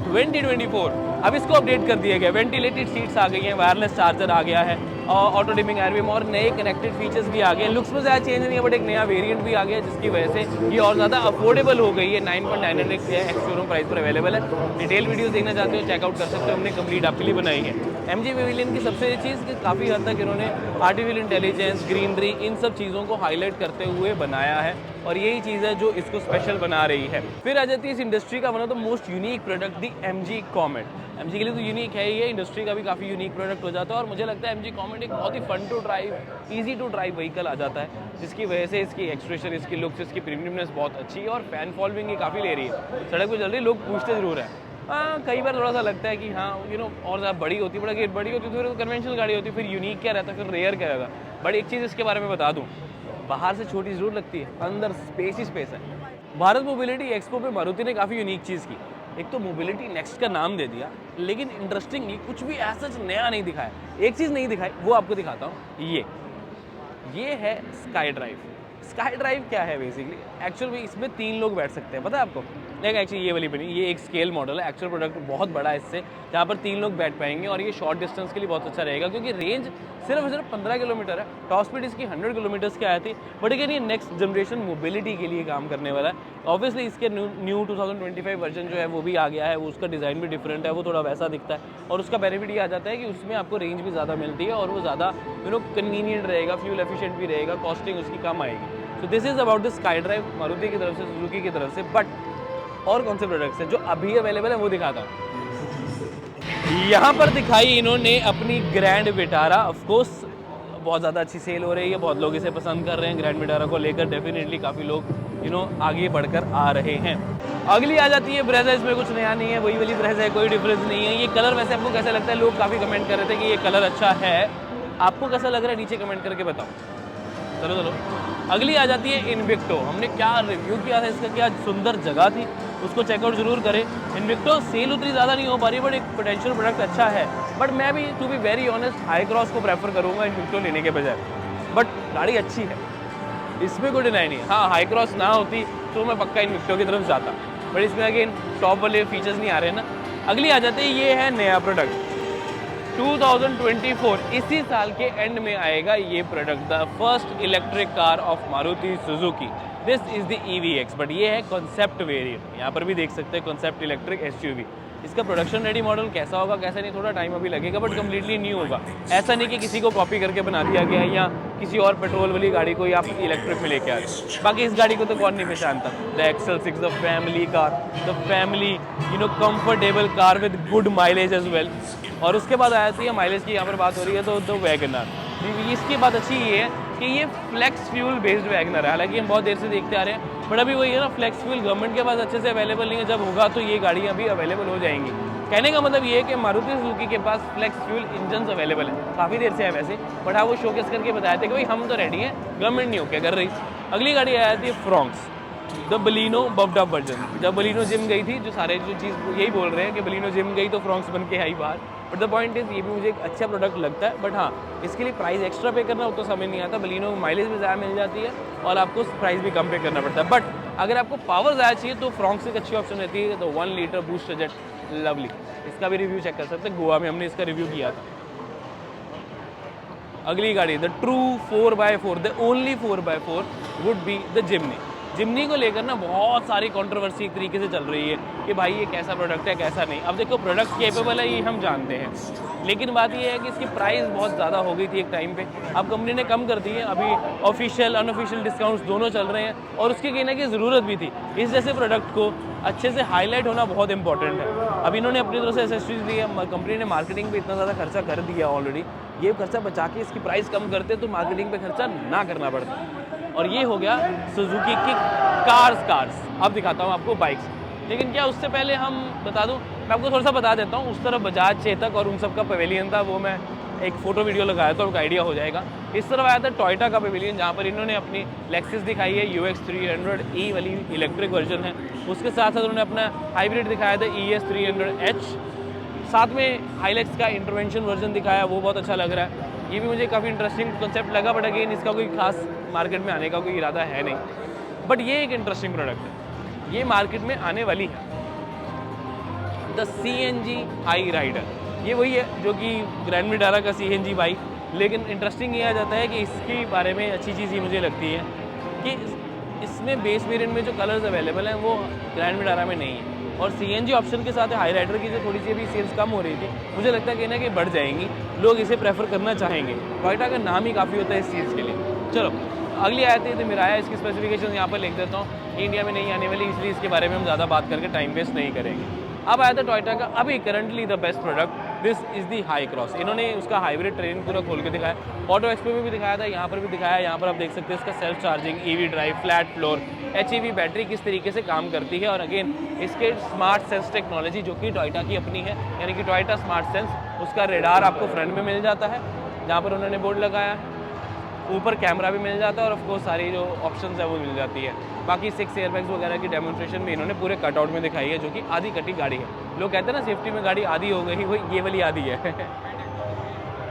2024। अब इसको अपडेट कर दिया गया, वेंटिलेटेड सीट्स आ गई हैं, वायरलेस चार्जर आ गया है, ऑटो डिमिंग एयरबैग और नए कनेक्टेड फीचर्स भी आ गए। लुक्स में ज़्यादा चेंज नहीं है, बट एक नया वेरिएंट भी आ गया जिसकी वजह से ये और ज़्यादा अफोर्डेबल हो गई है। 9.9 एक्स-शोरूम प्राइस पर अवेलेबल है। डिटेल वीडियोस देखना चाहते हो चेकआउट कर सकते हो, हमने कंप्लीट आपके लिए बनाई है। MG पेविलियन की सबसे ये चीज़ कि काफ़ी हद तक इन्होंने आर्टिफिशियल इंटेलिजेंस, ग्रीनरी, इन सब चीज़ों को हाईलाइट करते हुए बनाया है और यही चीज़ है जो इसको स्पेशल बना रही है। फिर आ जाती है इस इंडस्ट्री का one of the most unique product, the MG comet. MG के लिए तो यूनिक है ही है, इंडस्ट्री का भी काफ़ी यूनिक प्रोडक्ट हो जाता है और मुझे लगता है MG कॉमेट एक बहुत ही fun to drive, easy to drive vehicle आ जाता है, जिसकी वजह से इसकी एक्सप्रेशन, इसकी लुक्स, इसकी प्रीमियमनेस बहुत अच्छी है और फैन फॉलोइंग ये काफ़ी ले रही है। सड़क पर चल रही लोग पूछते ज़रूर हैं। कई बार थोड़ा सा लगता है कि हाँ और ज़्यादा बड़ी होती, बड़ी होती तो फिर कन्वेंशनल गाड़ी होती, फिर यूनिक क्या रहता, फिर रेयर क्या रहता। बट एक चीज़ इसके बारे में बता दूँ, बाहर से छोटी ज़रूर लगती है, अंदर स्पेस ही स्पेस है। भारत मोबिलिटी एक्सपो पे मारुति ने काफ़ी यूनिक चीज़ की। एक तो मोबिलिटी नेक्स्ट का नाम दे दिया, लेकिन इंटरेस्टिंगली कुछ भी ऐसा नया नहीं दिखाया। एक चीज़ नहीं दिखाई, वो आपको दिखाता हूँ। ये है स्काई ड्राइव। स्काई ड्राइव क्या है बेसिकली? एक्चुअल में इसमें 3 लोग बैठ सकते हैं, पता है आपको? नहीं, एक्चुअली ये वाली बनी, ये एक स्केल मॉडल है। एक्चुअल प्रोडक्ट बहुत बड़ा है इससे, जहाँ पर 3 लोग बैठ पाएंगे और ये शॉर्ट डिस्टेंस के लिए बहुत अच्छा रहेगा क्योंकि रेंज सिर्फ 15 किलोमीटर है। टॉप स्पीड इसकी 100 किलोमीटर्स की आई थी, बट अगेन ये नेक्स्ट जनरेशन मोबिलिटी के लिए काम करने वाला है। ऑब्वियसली इसके न्यू 2025 वर्जन जो है वो भी आ गया है, वो उसका डिज़ाइन भी डिफरेंट है, वो थोड़ा वैसा दिखता है और उसका बेनिफिट ये आ जाता है कि उसमें आपको रेंज भी ज़्यादा मिलती है और वो ज़्यादा कन्वीनियंट रहेगा, फ्यूल एफिशिएंट भी रहेगा, कॉस्टिंग उसकी कम आएगी। So this is about the sky drive Maruti की तरफ से, सुजुकी की तरफ से। बट और कौन से प्रोडक्ट्स हैं जो अभी अवेलेबल है वो दिखाता हूँ। यहाँ पर दिखाई इन्होंने अपनी ग्रैंड विटारा। ऑफ कोर्स बहुत ज़्यादा अच्छी सेल हो रही है, बहुत लोग इसे पसंद कर रहे हैं। ग्रैंड विटारा को लेकर डेफिनेटली काफ़ी लोग आगे बढ़कर आ रहे हैं। अगली आ जाती है ब्रेजा। इसमें कुछ नया नहीं है, वही वाली ब्रेजा है, कोई डिफरेंस नहीं है। ये कलर वैसे आपको कैसा लगता है? लोग काफ़ी कमेंट कर रहे थे कि ये कलर अच्छा है, आपको कैसा लग रहा है नीचे कमेंट करके बताओ। चलो अगली आ जाती है इन्विक्टो। हमने क्या रिव्यू किया था इसका, क्या सुंदर जगह थी, उसको चेकआउट जरूर करें। इन्विक्टो सेल उतनी ज़्यादा नहीं हो पा रही, बट एक पोटेंशियल प्रोडक्ट अच्छा है। बट मैं भी to be very honest Hycross को प्रेफर करूँगा इन्विक्टो लेने के बजाय। बट गाड़ी अच्छी है, इसमें कोई डिनाई नहीं है। हाँ, हाई क्रॉस ना होती तो मैं पक्का इन्विक्टो की तरफ जाता, बट इसमें अगेन टॉप वाले फीचर्स नहीं आ रहे हैं ना। अगली आ जाते हैं, ये है नया प्रोडक्ट 2024, इसी साल के एंड में आएगा ये product, the first electric car of Maruti Suzuki. This is the EVX, but ये है कॉन्सेप्ट वेरिएंट। यहाँ पर भी देख सकते हैं कॉन्सेप्ट इलेक्ट्रिक SUV। इसका प्रोडक्शन रेडी मॉडल कैसा होगा कैसा नहीं, थोड़ा टाइम अभी लगेगा, बट कम्प्लीटली न्यू होगा। ऐसा नहीं कि किसी को कॉपी करके बना दिया गया है या किसी और पेट्रोल वाली गाड़ी को आप इलेक्ट्रिक में लेके आ रहे। बाकी इस गाड़ी को तो कौन नहीं पहचानता। The XL6, the family car, the family comfortable car with good mileage as well. और उसके बाद आ जाती है माइलेज की, यहाँ पर बात हो रही है तो वैगनर। इसकी बात अच्छी ये है कि ये फ्लेक्स फ्यूल बेस्ड वैगनर है। हालांकि हम बहुत देर से देखते आ रहे हैं, बट अभी वही है ना, फ्लेक्स फ्यूल गवर्नमेंट के पास अच्छे से अवेलेबल नहीं है। जब होगा तो ये गाड़ियाँ भी अवेलेबल हो जाएंगी। कहने का मतलब ये है कि मारुति सुजुकी के पास फ्लेक्स फ्यूल इंजन अवेलेबल है, काफ़ी देर से है वैसे, बट हाँ वो शोकेस करके बताया था कि भाई हम तो रेडी हैं, गवर्नमेंट नहीं होके कर रही। अगली गाड़ी आ जाती है Fronx, the Baleno buffed up version. जब बलिनो जिम गई थी, जो चीज़ यही बोल रहे हैं कि बलिनो जिम गई तो फ्रॉन्क्स बन के आई बाहर। बट द पॉइंट इज़ ये भी मुझे एक अच्छा प्रोडक्ट लगता है, बट हाँ इसके लिए प्राइस एक्स्ट्रा पे करना उतना समझ नहीं आता। बलिनो माइलेज भी ज़्यादा मिल जाती है और आपको प्राइस भी कम पे करना पड़ता है। बट अगर आपको पावर ज़्यादा चाहिए तो फ्रॉन्क्स एक अच्छी ऑप्शन रहती है। तो 1 लीटर बूस्ट जेट, लवली, इसका भी रिव्यू चेक कर सकते हैं, गोवा में हमने इसका रिव्यू किया था। अगली गाड़ी the true 4x4, the only 4x4 would be the Jimny. Jimny को लेकर ना बहुत सारी कंट्रोवर्सी एक तरीके से चल रही है कि भाई ये कैसा प्रोडक्ट है कैसा नहीं। अब देखो प्रोडक्ट केपेबल है ये हम जानते हैं, लेकिन बात ये है कि इसकी प्राइस बहुत ज़्यादा हो गई थी एक टाइम पे। अब कंपनी ने कम कर दी है, अभी ऑफिशियल अनऑफिशियल डिस्काउंट्स दोनों चल रहे हैं और उसके कहने की ज़रूरत भी थी। इस जैसे प्रोडक्ट को अच्छे से हाईलाइट होना बहुत इंपॉर्टेंट है। अब इन्होंने अपनी तरफ से एसेसरीज दी है, कंपनी ने मार्केटिंग पे इतना ज़्यादा खर्चा कर दिया ऑलरेडी। ये खर्चा बचा के इसकी प्राइस कम करते तो मार्केटिंग पे खर्चा ना करना पड़ता। और ये हो गया सुजुकी की कार्स। अब दिखाता हूँ आपको बाइक्स, लेकिन क्या उससे पहले हम बता दूँ, मैं आपको थोड़ा सा बता देता हूँ। उस तरफ बजाज, चेतक और उन सब का पवेलियन था, वो मैं एक फ़ोटो वीडियो लगाया तो आपको आइडिया हो जाएगा। इस तरफ आया था टोयोटा का पवेलियन, जहाँ पर इन्होंने अपनी लेक्सस दिखाई है, UX 300E वाली इलेक्ट्रिक वर्जन है। उसके साथ साथ उन्होंने अपना हाइब्रिड दिखाया था ES 300H। साथ में हाइलेक्स का इंटरवेंशन वर्जन दिखाया, वो बहुत अच्छा लग रहा है। ये भी मुझे काफ़ी इंटरेस्टिंग कॉन्सेप्ट लगा, बट अगेन इसका कोई खास मार्केट में आने का कोई इरादा है नहीं। बट ये एक इंटरेस्टिंग प्रोडक्ट है, ये मार्केट में आने वाली है, द CNG हाई राइडर। ये वही है जो कि ग्रैंड विटारा का CNG बाइक, लेकिन इंटरेस्टिंग ये आ जाता है कि इसके बारे में अच्छी चीज़ ये मुझे लगती है कि इसमें बेस वेरिएंट में जो कलर्स अवेलेबल हैं वो ग्रैंड विटारा में नहीं है, और CNG ऑप्शन के साथ हाई राइडर की जो थोड़ी सी अभी सेल्स कम हो रही थी, मुझे लगता है कि ना कि बढ़ जाएंगी, लोग इसे प्रेफर करना चाहेंगे। टोयोटा का नाम ही काफ़ी होता है इस चीज़ के लिए। चलो अगली आती है तो मिराया, इसकी स्पेसिफिकेशन यहाँ पर लिख देता हूँ, इंडिया में नहीं आने वाली, इसलिए इसके बारे में हम ज़्यादा बात करके टाइम वेस्ट नहीं करेंगे। अब आया था टोयोटा का अभी currently the best product, this is the high cross. इन्होंने उसका हाइब्रिड ट्रेन पूरा खोल के दिखाया, ऑटो एक्सपो में भी दिखाया था, यहाँ पर भी दिखाया। यहाँ पर आप देख सकते हैं इसका self charging, EV drive, flat floor, HEV battery किस तरीके से काम करती है, और अगेन इसके स्मार्ट सेंस टेक्नोलॉजी जो कि टोयोटा की अपनी है, यानी कि टोयोटा स्मार्ट सेंस, उसका रेडार आपको फ्रंट में मिल जाता है जहाँ पर उन्होंने बोर्ड लगाया, ऊपर कैमरा भी मिल जाता है, और ऑफकोर्स सारी जो ऑप्शंस है वो मिल जाती है। बाकी 6 एयरबैग्स वगैरह की डेमोन्स्ट्रेशन भी इन्होंने पूरे कटआउट में दिखाई है, जो कि आधी कटी गाड़ी है। लोग कहते हैं ना सेफ्टी में गाड़ी आधी हो गई, वो ये वाली आधी है।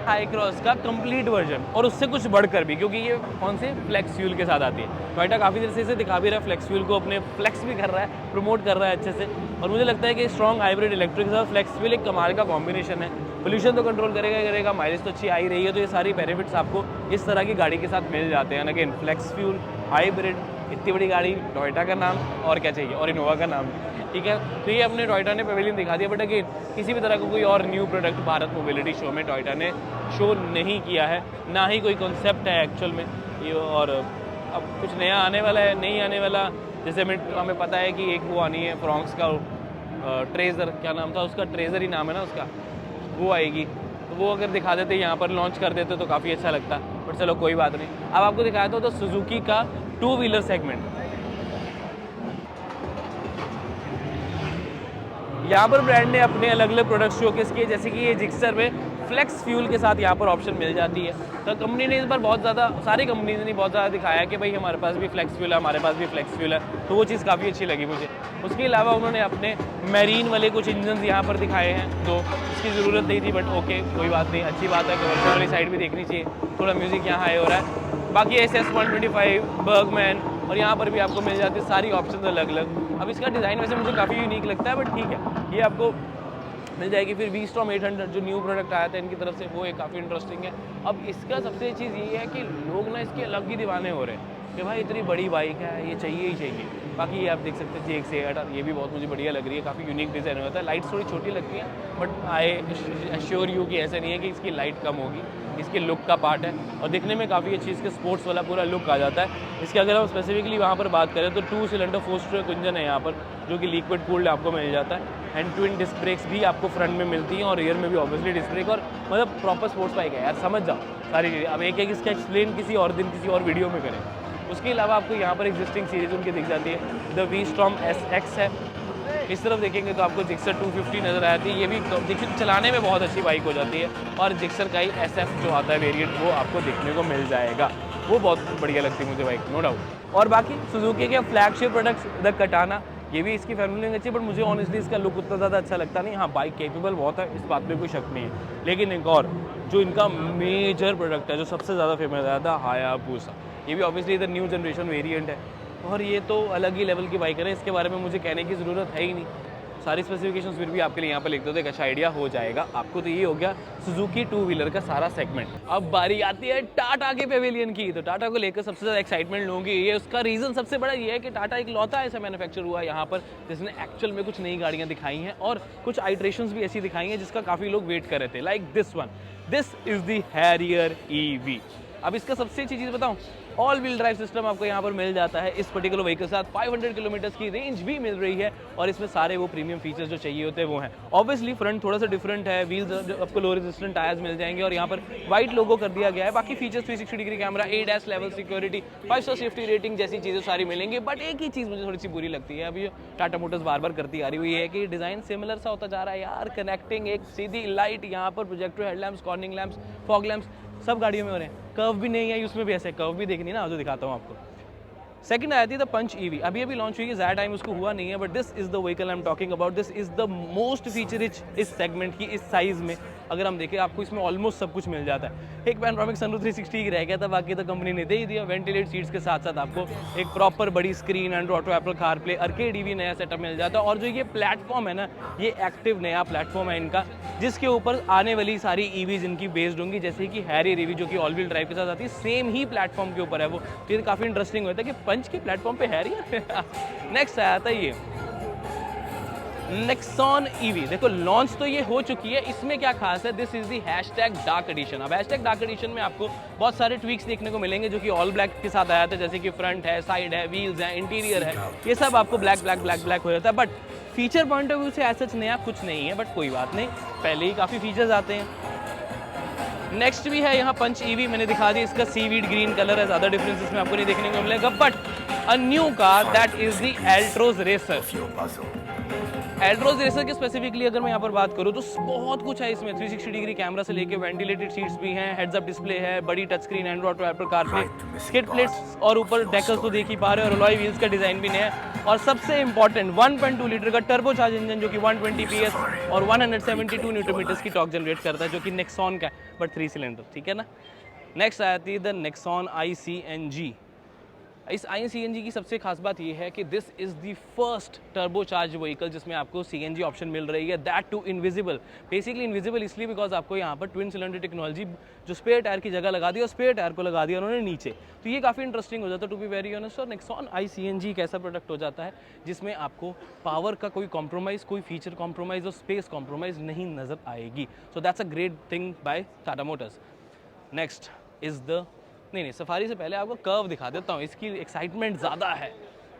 हाई क्रॉस का कंप्लीट वर्जन, और उससे कुछ बढ़कर भी, क्योंकि ये कौन से फ्लेक्स फ्यूल के साथ आती है। टोयोटा काफ़ी देर से इसे दिखा भी रहा है, फ्लेक्स फ्यूल को अपने फ्लेक्स भी कर रहा है, प्रमोट कर रहा है अच्छे से, और मुझे लगता है कि स्ट्रॉन्ग हाइब्रिड इलेक्ट्रिक के साथ फ्लेक्स फ्यूल एक कमाल का कॉम्बिनेशन है। पोल्यूशन तो कंट्रोल करेगा ही करेगा, माइलेज तो अच्छी आ ही रही है, तो ये सारी बेनिफिट्स आपको इस तरह की गाड़ी के साथ मिल जाते हैं। अगेन फ्लेक्स फ्यूल, हाइब्रिड, इतनी बड़ी गाड़ी, टोयोटा का नाम, और क्या चाहिए, और इनोवा का नाम, ठीक है। तो ये अपने टोयोटा ने पेविलियन दिखा दिया, बट अगेन किसी भी तरह का कोई और new product Bharat mobility show में टोयोटा ने शो नहीं किया है, ना ही कोई कॉन्सेप्ट है एक्चुअल में ये, और अब कुछ नया आने वाला है, नहीं आने वाला। जैसे हमें पता है कि एक वो आनी है फ्रॉन्क्स का ट्रेजर, क्या नाम था उसका, ट्रेजर ही नाम है ना उसका, वो आएगी, तो वो अगर दिखा देते यहाँ पर लॉन्च कर देते तो काफ़ी अच्छा लगता, बट चलो कोई बात नहीं। अब आपको दिखाया था तो सुजुकी का 2 व्हीलर सेगमेंट, यहाँ पर ब्रांड ने अपने अलग अलग प्रोडक्ट शोकेस किए, जैसे कि ये जिक्सर में फ्लेक्स फ्यूल के साथ यहाँ पर ऑप्शन मिल जाती है। तो कंपनी ने इस बार बहुत ज़्यादा, सारी कंपनीज ने बहुत ज़्यादा दिखाया कि भाई हमारे पास भी फ्लेक्स फ्यूल है, हमारे पास भी फ्लेक्स फ्यूल है, तो वो चीज़ काफ़ी अच्छी लगी मुझे। उसके अलावा उन्होंने अपने मैरीन वाले कुछ इंजन यहाँ पर दिखाए हैं, तो इसकी ज़रूरत नहीं थी, बट ओके कोई बात नहीं, अच्छी बात है, कमर्शियल वाली साइड भी देखनी चाहिए, थोड़ा म्यूज़िक यहाँ हाई हो रहा है। बाकी SS125, बर्गमैन, और यहाँ पर भी आपको मिल जाती है सारी ऑप्शन अलग अलग। अब इसका डिज़ाइन वैसे मुझे काफ़ी यूनिक लगता है, बट ठीक है, ये आपको मिल जाएगी। फिर V-Strom 800 जो न्यू प्रोडक्ट आया था इनकी तरफ से, वो एक काफ़ी इंटरेस्टिंग है। अब इसका सबसे चीज़ ये है कि लोग ना इसके अलग ही दीवाने हो रहे हैं कि भाई इतनी बड़ी बाइक है, ये चाहिए ही चाहिए। बाकी ये आप देख सकते हैं GX8, ये भी बहुत मुझे बढ़िया लग रही है, काफ़ी यूनिक डिज़ाइन होता है। लाइट्स थोड़ी छोटी लगती हैं, बट आई एश्योर यू कि ऐसा नहीं है कि इसकी लाइट कम होगी, इसके लुक का पार्ट है, और दिखने में काफ़ी अच्छी इसके स्पोर्ट्स वाला पूरा लुक आ जाता है। इसके अगर हम स्पेसिफिकली वहाँ पर बात करें तो 2 सिलेंडर 4 स्ट्रोक इंजन है यहाँ पर, जो कि लिक्विड कूल्ड आपको मिल जाता है, एंड ट्विन डिस्क ब्रेक्स भी आपको फ्रंट में मिलती हैं, और रियर में भी ऑब्वियसली डिस्क ब्रेक, और मतलब प्रॉपर स्पोर्ट्स बाइक है यार, समझ जाओ सारी चीज़ें। अब एक एक इसका एक्सप्लेन किसी और दिन किसी और वीडियो में करें। उसके अलावा आपको यहाँ पर एग्जिस्टिंग सीरीज उनकी दिख जाती है, द V-Strom SX है। इस तरफ देखेंगे तो आपको जिक्सर 250 नज़र आती है, ये भी जिक्सर चलाने में बहुत अच्छी बाइक हो जाती है, और जिक्सर का ही SF जो आता है वेरिएंट, वो आपको देखने को मिल जाएगा, वो बहुत बढ़िया लगती है मुझे बाइक, नो डाउट। और बाकी सुजुकी के फ्लैगशिप प्रोडक्ट्स, द कटाना, ये भी इसकी फैमिली अच्छी है, बट मुझे ऑनेस्टली इसका लुक उतना ज़्यादा अच्छा लगता नहीं। हाँ बाइक कैपेबल बहुत है, इस बात पे कोई शक नहीं है, लेकिन एक और जो इनका मेजर प्रोडक्ट है, जो सबसे ज़्यादा फेमस है, द हायाबुसा, ये भी ऑब्वियसली इधर न्यू जनरेशन वेरिएंट है, और ये तो अलग ही लेवल की बाइक है ना, इसके बारे में मुझे कहने की ज़रूरत है ही नहीं। सारी स्पेसिफिकेशंस फिर भी आपके लिए यहाँ पर लिख दो तो एक अच्छा आइडिया हो जाएगा आपको। तो ये हो गया सुजुकी 2 व्हीलर का सारा सेगमेंट। अब बारी आती है टाटा के पेविलियन की। तो टाटा को लेकर सबसे ज़्यादा एक्साइटमेंट लोगों की ये, उसका रीज़न सबसे बड़ा ये है कि टाटा एक लौता ऐसा मैन्युफैक्चर हुआ यहाँ पर जिसने एक्चुअल में कुछ नई गाड़ियाँ दिखाई हैं, और कुछ आइट्रेशंस भी ऐसी दिखाई हैं जिसका काफ़ी लोग वेट कर रहे थे, like this one, this is the Harrier EV। अब इसका सबसे अच्छी चीज़ बताऊँ, ऑल व्हील ड्राइव सिस्टम आपको यहाँ पर मिल जाता है इस पर्टिकुलर व्हीकल के साथ। 500 किलोमीटर्स की रेंज भी मिल रही है, और इसमें सारे वो प्रीमियम फीचर्स जो चाहिए होते हैं वो हैं। ऑब्वियसली फ्रंट थोड़ा सा डिफरेंट है, व्हील्स आपको लो रेजिस्टेंट टायर्स मिल जाएंगे, और यहाँ पर वाइट लोगो कर दिया गया है। बाकी features 360 degree camera, ADAS level security, 5 star safety rating जैसी चीज़ें सारी मिलेंगी। बट एक ही चीज़ मुझे थोड़ी सी बुरी लगती है, अभी टाटा मोटर्स बार बार करती आ रही हुई है कि डिज़ाइन सिमिलर सा होता जा रहा है यार। कनेक्टिंग एक सीधी लाइट, यहाँ पर projector headlamps, cornering lamps, fog lamps सब गाड़ियों में हो रहे हैं। कर्व भी नहीं है उसमें भी, ऐसे कर्व भी देखनी ना, जो दिखाता हूँ आपको। सेकंड आई थी द पंच ईवी, अभी अभी लॉन्च हुई है, ज़्यादा टाइम उसको हुआ नहीं है, but this is the vehicle I am talking about. This is the most feature rich इस सेगमेंट की, इस साइज में अगर हम देखें आपको इसमें ऑलमोस्ट सब कुछ मिल जाता है। एक पैनोरामिक सनरूफ 360 रह गया था, बाकी तो कंपनी ने दे ही दिया। वेंटिलेट सीट्स के साथ साथ आपको एक प्रॉपर बड़ी screen, Android auto, Apple CarPlay, arcade EV नया सेटअप मिल जाता है। और जो ये प्लेटफॉर्म है ना, ये एक्टिव नया प्लेटफॉर्म है इनका, जिसके ऊपर आने वाली सारी ईवीज इनकी बेस्ड होंगी, जैसे कि हैरियर ईवी जो कि ऑल व्हील ड्राइव के साथ आती है, सेम ही प्लेटफॉर्म के ऊपर है वो। तो ये काफ़ी इंटरेस्टिंग होता है कि पंच के प्लेटफॉर्म पे हैरियर। नेक्स्ट आया था ये नेक्सॉन ईवी। देखो लॉन्च तो ये हो चुकी है, इसमें क्या खास है, this is the hashtag dark edition. अब हैशटैग डार्क एडिशन में आपको बहुत सारे ट्वीक्स देखने को मिलेंगे जो कि ऑल ब्लैक के साथ आया था, जैसे कि फ्रंट है, साइड है, व्हील्स है, इंटीरियर है, ये सब आपको ब्लैक ब्लैक ब्लैक ब्लैक हो जाता है। But feature point of view से ऐसा नया कुछ नहीं है, बट कोई बात नहीं, पहले ही काफ़ी फीचर्स आते हैं। नेक्स्ट भी है यहाँ पंच ईवी, मैंने दिखा दिया, इसका सीवीड ग्रीन कलर है, ज़्यादा डिफरेंस इसमें आपको नहीं देखने को मिलेगा। But a new car that is the Altroz racer. Altroz racer के स्पेसिफिकली अगर मैं यहाँ पर बात करूँ तो बहुत कुछ है इसमें। 360 डिग्री कैमरा से लेके वेंटिलेटेड सीट्स भी हैं, हेड्स अप डिस्प्ले है, बड़ी touch screen, Android auto, Apple CarPlay, skid plates और ऊपर डेकल्स तो देख ही पा रहे हो, और अलॉय व्हील्स का डिजाइन भी नया है। और सबसे इंपॉर्टेंट 1.2 लीटर का टर्बोचार्ज इंजन जो कि 120 PS और 172 न्यूटन मीटर्स की टॉर्क जनरेट करता है, जो कि नेक्सॉन का है, बट 3 सिलेंडर, ठीक है ना। नेक्स्ट आती है द नेक्सॉन ICNG। इस ICNG की सबसे खास बात यह है कि this is the first turbocharge vehicle जिसमें आपको CNG ऑप्शन मिल रही है, that too invisible. Basically invisible इसलिए बिकॉज आपको यहाँ पर ट्विन सिलेंडर टेक्नोलॉजी जो स्पेयर टायर की जगह लगा दी, और स्पेयर टायर को लगा दिया उन्होंने नीचे, तो ये काफ़ी इंटरेस्टिंग हो जाता है टू बी वेरी ऑनेस्ट। और नेक्सॉन ICNG एक ऐसा प्रोडक्ट हो जाता है जिसमें आपको पावर का कोई कॉम्प्रोमाइज़, कोई फीचर कॉम्प्रोमाइज़ और स्पेस कॉम्प्रोमाइज़ नहीं नज़र आएगी। So that's a great thing by Tata Motors. Next is the नहीं सफारी से पहले आपको कर्व दिखा देता हूँ, इसकी एक्साइटमेंट ज़्यादा है।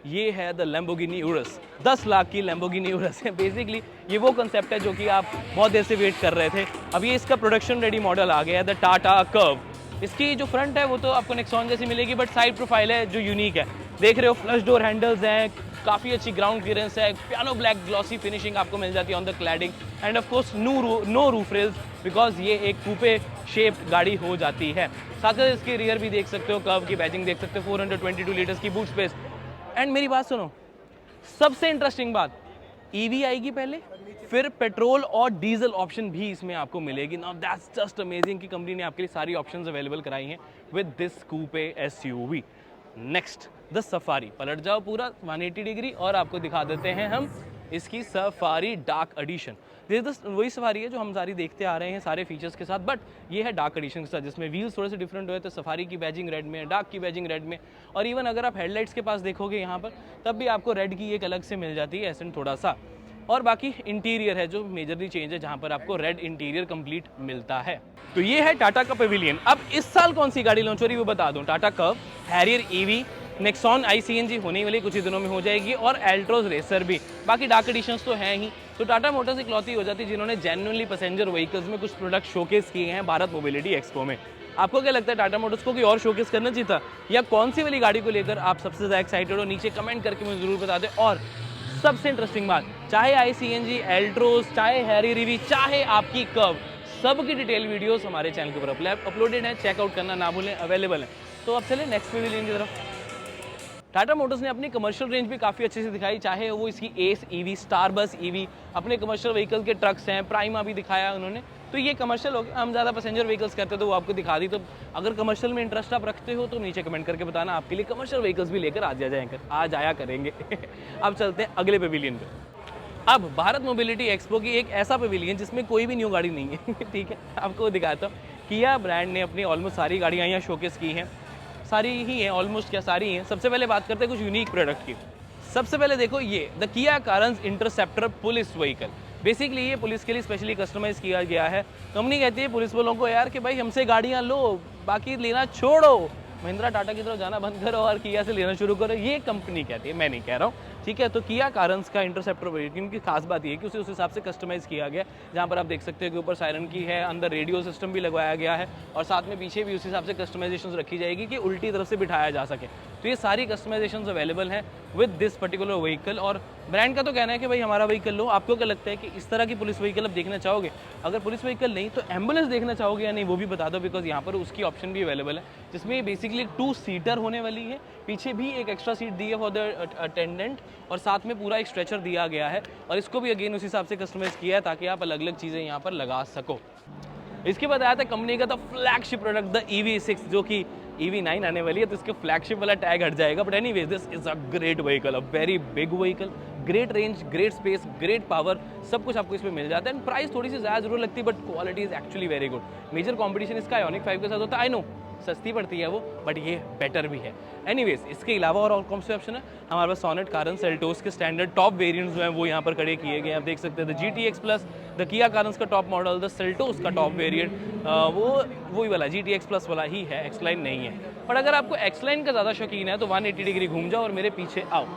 ये है द लैम्बोर्गिनी यूरस, 10 लाख की लैम्बोर्गिनी यूरस है। बेसिकली ये वो कंसेप्ट है जो कि आप बहुत देर से वेट कर रहे थे। अब ये इसका प्रोडक्शन रेडी मॉडल आ गया है, द टाटा कर्व। इसकी जो फ्रंट है वो तो आपको नेक्सॉन जैसी मिलेगी, बट साइड प्रोफाइल है जो यूनिक है। देख रहे हो फ्लश डोर हैंडल्स हैं, काफ़ी अच्छी ग्राउंड क्लियरेंस है, पियानो ब्लैक ग्लॉसी फिनिशिंग आपको मिल जाती है on the cladding, and of course no roof rails because ये एक कूपे शेप्ड गाड़ी हो जाती है। साथ ही इसके रियर भी देख सकते हो, कर्व की बैजिंग देख सकते हो, 422 लीटर्स की बूट स्पेस। एंड मेरी बात सुनो, सबसे इंटरेस्टिंग बात, ईवी आएगी पहले, फिर पेट्रोल और डीजल ऑप्शन भी इसमें आपको मिलेगी। नाउ दैट्स जस्ट अमेजिंग कि कंपनी ने आपके लिए सारी ऑप्शंस अवेलेबल कराई हैं with this coupe SUV। Next the safari, पलट जाओ पूरा 180 डिग्री और आपको दिखा देते हैं हम इसकी सफारी डार्क एडिशन। ये वही सफारी है जो हम सारी देखते आ रहे हैं सारे फीचर्स के साथ, बट ये है डार्क एडिशन के साथ, जिसमें व्हील्स थोड़े से डिफरेंट हुए। तो सफारी की बैजिंग रेड में, डार्क की बैजिंग रेड में, और इवन अगर आप हेडलाइट्स के पास देखोगे यहाँ पर, तब भी आपको रेड की एक अलग से मिल जाती है एसेंट थोड़ा सा। और बाकी इंटीरियर है जो मेजरली चेंज है, जहाँ पर आपको रेड इंटीरियर कंप्लीट मिलता है। तो ये है टाटा का पेविलियन। अब इस साल कौन सी गाड़ी लॉन्च हो रही है वो बता दूं, Tata curve, Harrier EV, Nexon ICNG होने वाली कुछ ही दिनों में हो जाएगी, और एल्ट्रोज रेसर भी। बाकी डार्क एडिशंस तो हैं ही। तो टाटा मोटर्स इकलौती हो जाती है जिन्होंने जेन्युइनली पैसेंजर व्हीकल्स में कुछ प्रोडक्ट शोकेस किए हैं भारत मोबिलिटी एक्सपो में। आपको क्या लगता है टाटा मोटर्स को कोई और शोकेस करना चाहिए था, या कौन सी वाली गाड़ी को लेकर आप सबसे ज़्यादा एक्साइटेड हो? नीचे कमेंट करके मुझे ज़रूर बता दें। और सबसे इंटरेस्टिंग बात, चाहे ICNG, एल्ट्रोज, चाहे हैरियर ईवी, चाहे आपकी कर्व, सब की डिटेल वीडियोस हमारे चैनल के ऊपर अपलोडेड है, चेकआउट करना ना भूलें, अवेलेबल है। तो अब चले नेक्स्ट पेविलियन की तरफ। टाटा मोटर्स ने अपनी कमर्शियल रेंज भी काफ़ी अच्छे से दिखाई, चाहे वो इसकी एस EV, स्टारबस EV, अपने कमर्शियल व्हीकल के ट्रक्स हैं, प्राइमा भी दिखाया उन्होंने। तो ये कमर्शियल हो गया, हम ज़्यादा पैसेंजर व्हीकल्स करते तो वो आपको दिखा दी। तो अगर कमर्शियल में इंटरेस्ट आप रखते हो तो नीचे कमेंट करके बताना, आपके लिए कमर्शियल व्हीकल्स भी लेकर आ जाया करेंगे। अब चलते हैं अगले पेविलियन पे। अब भारत मोबिलिटी एक्सपो की एक ऐसा पेविलियन जिसमें कोई भी न्यू गाड़ी नहीं है। ठीक है, आपको दिखाता हूँ। किया ब्रांड ने अपनी ऑलमोस्ट सारी गाड़ियाँ यहाँ शोकेस की हैं, सारी ही हैं ऑलमोस्ट, क्या सारी हैं। सबसे पहले बात करते हैं कुछ यूनिक प्रोडक्ट की। सबसे पहले देखो ये द किया Karanj interceptor police vehicle. Basically ये पुलिस के लिए स्पेशली कस्टमाइज किया गया है। कंपनी कहती है पुलिस वालों को यार कि भाई हमसे गाड़ियाँ लो, बाकी लेना छोड़ो, महिंद्रा टाटा की तरफ जाना बंद करो और किया से लेना शुरू करो। ये कंपनी कहती है, मैं नहीं कह रहा हूँ। ठीक है। तो किया कारेंस का इंटरसेप्टर वेरिएंट की खास बात ये है कि उसे उस हिसाब से कस्टमाइज़ किया गया, जहाँ पर आप देख सकते हो कि ऊपर सायरन की है, अंदर रेडियो सिस्टम भी लगवाया गया है और साथ में पीछे भी उस हिसाब से कस्टमाइजेशन रखी जाएगी कि उल्टी तरफ से बिठाया जा सके। तो ये सारी कस्टमाइजेशन अवेलेबल है विद दिस पर्टिकुलर व्हीकल। और ब्रांड का तो कहना है कि भाई हमारा व्हीकल लो। आपको क्या लगता है कि इस तरह की पुलिस व्हीकल अब देखना चाहोगे? अगर पुलिस व्हीकल नहीं तो एम्बुलेंस देखना चाहोगे या नहीं, वो भी बता दो, बिकॉज यहाँ पर उसकी ऑप्शन भी अवेलेबल है, जिसमें बेसिकली 2 सीटर होने वाली है। पीछे भी एक एक्स्ट्रा सीट दी है फॉर द अटेंडेंट और साथ में पूरा एक स्ट्रेचर दिया गया है और इसको भी अगेन उस हिसाब से कस्टमाइज किया है ताकि आप अलग अलग चीज़ें यहाँ पर लगा सको। इसके बाद आया था कंपनी का the flagship product the EV6, जो कि EV9 आने वाली है, तो इसके फ्लैगशिप वाला टैग हट जाएगा। But anyways this is a great vehicle, a very big vehicle, great range, great space, great power, सब कुछ आपको इसमें मिल जाता है। एंड प्राइस थोड़ी सी ज़्यादा जरूर लगती है but quality is actually very good. Major competition इसका आयोनिक 5 के साथ होता है, आई नो सस्ती पड़ती है वो, बट ये बेटर भी है। एनीवेज इसके अलावा और कौन से ऑप्शन है हमारे पास? सोनेट, कारेंस, सेल्टोस के स्टैंडर्ड टॉप वेरिएंट्स जो हैं वो यहाँ पर खड़े किए गए हैं। आप देख सकते हैं द GTX प्लस, द किया कारेंस का टॉप मॉडल, द सेल्टोस का टॉप वेरिएंट, वही वाला GTX प्लस वाला ही है, एक्स लाइन नहीं है। पर अगर आपको एक्स लाइन का ज़्यादा शौकीन है तो 180 डिग्री घूम जाओ और मेरे पीछे आओ।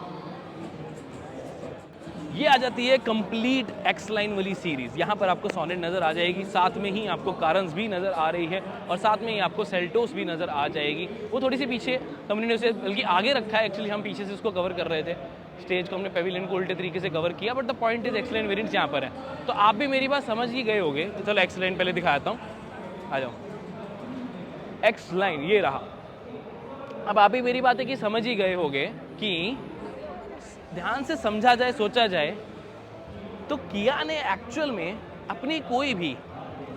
ये आ जाती है कंप्लीट एक्स लाइन वाली सीरीज़। यहाँ पर आपको सोनेट नज़र आ जाएगी, साथ में ही आपको कारेंस भी नज़र आ रही है और साथ में ही आपको सेल्टोस भी नज़र आ जाएगी। वो थोड़ी सी पीछे कंपनी ने उसे बल्कि आगे रखा है, एक्चुअली हम पीछे से उसको कवर कर रहे थे, स्टेज को हमने पेविलियन को उल्टे तरीके से कवर किया, but the point is x line variants यहाँ पर है। तो आप भी मेरी बात समझ ही गए होगे। तो चलो एक्स लाइन पहले दिखाता हूँ, आ जाओ। एक्स लाइन ये रहा। अब आप भी मेरी बातें कि समझ ही गए होगे कि ध्यान से समझा जाए, सोचा जाए तो किया ने एक्चुअल में अपनी कोई भी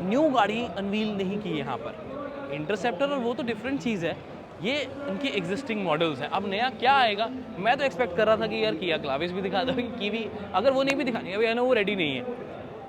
न्यू गाड़ी अनवील नहीं की यहाँ पर। इंटरसेप्टर और वो तो डिफरेंट चीज़ है, ये इनकी एग्जिस्टिंग मॉडल्स हैं। अब नया क्या आएगा? मैं तो एक्सपेक्ट कर रहा था कि यार किया क्लाविस भी दिखा दो, कीवी, अगर वो नहीं भी दिखानी अभी ना, वो रेडी नहीं है,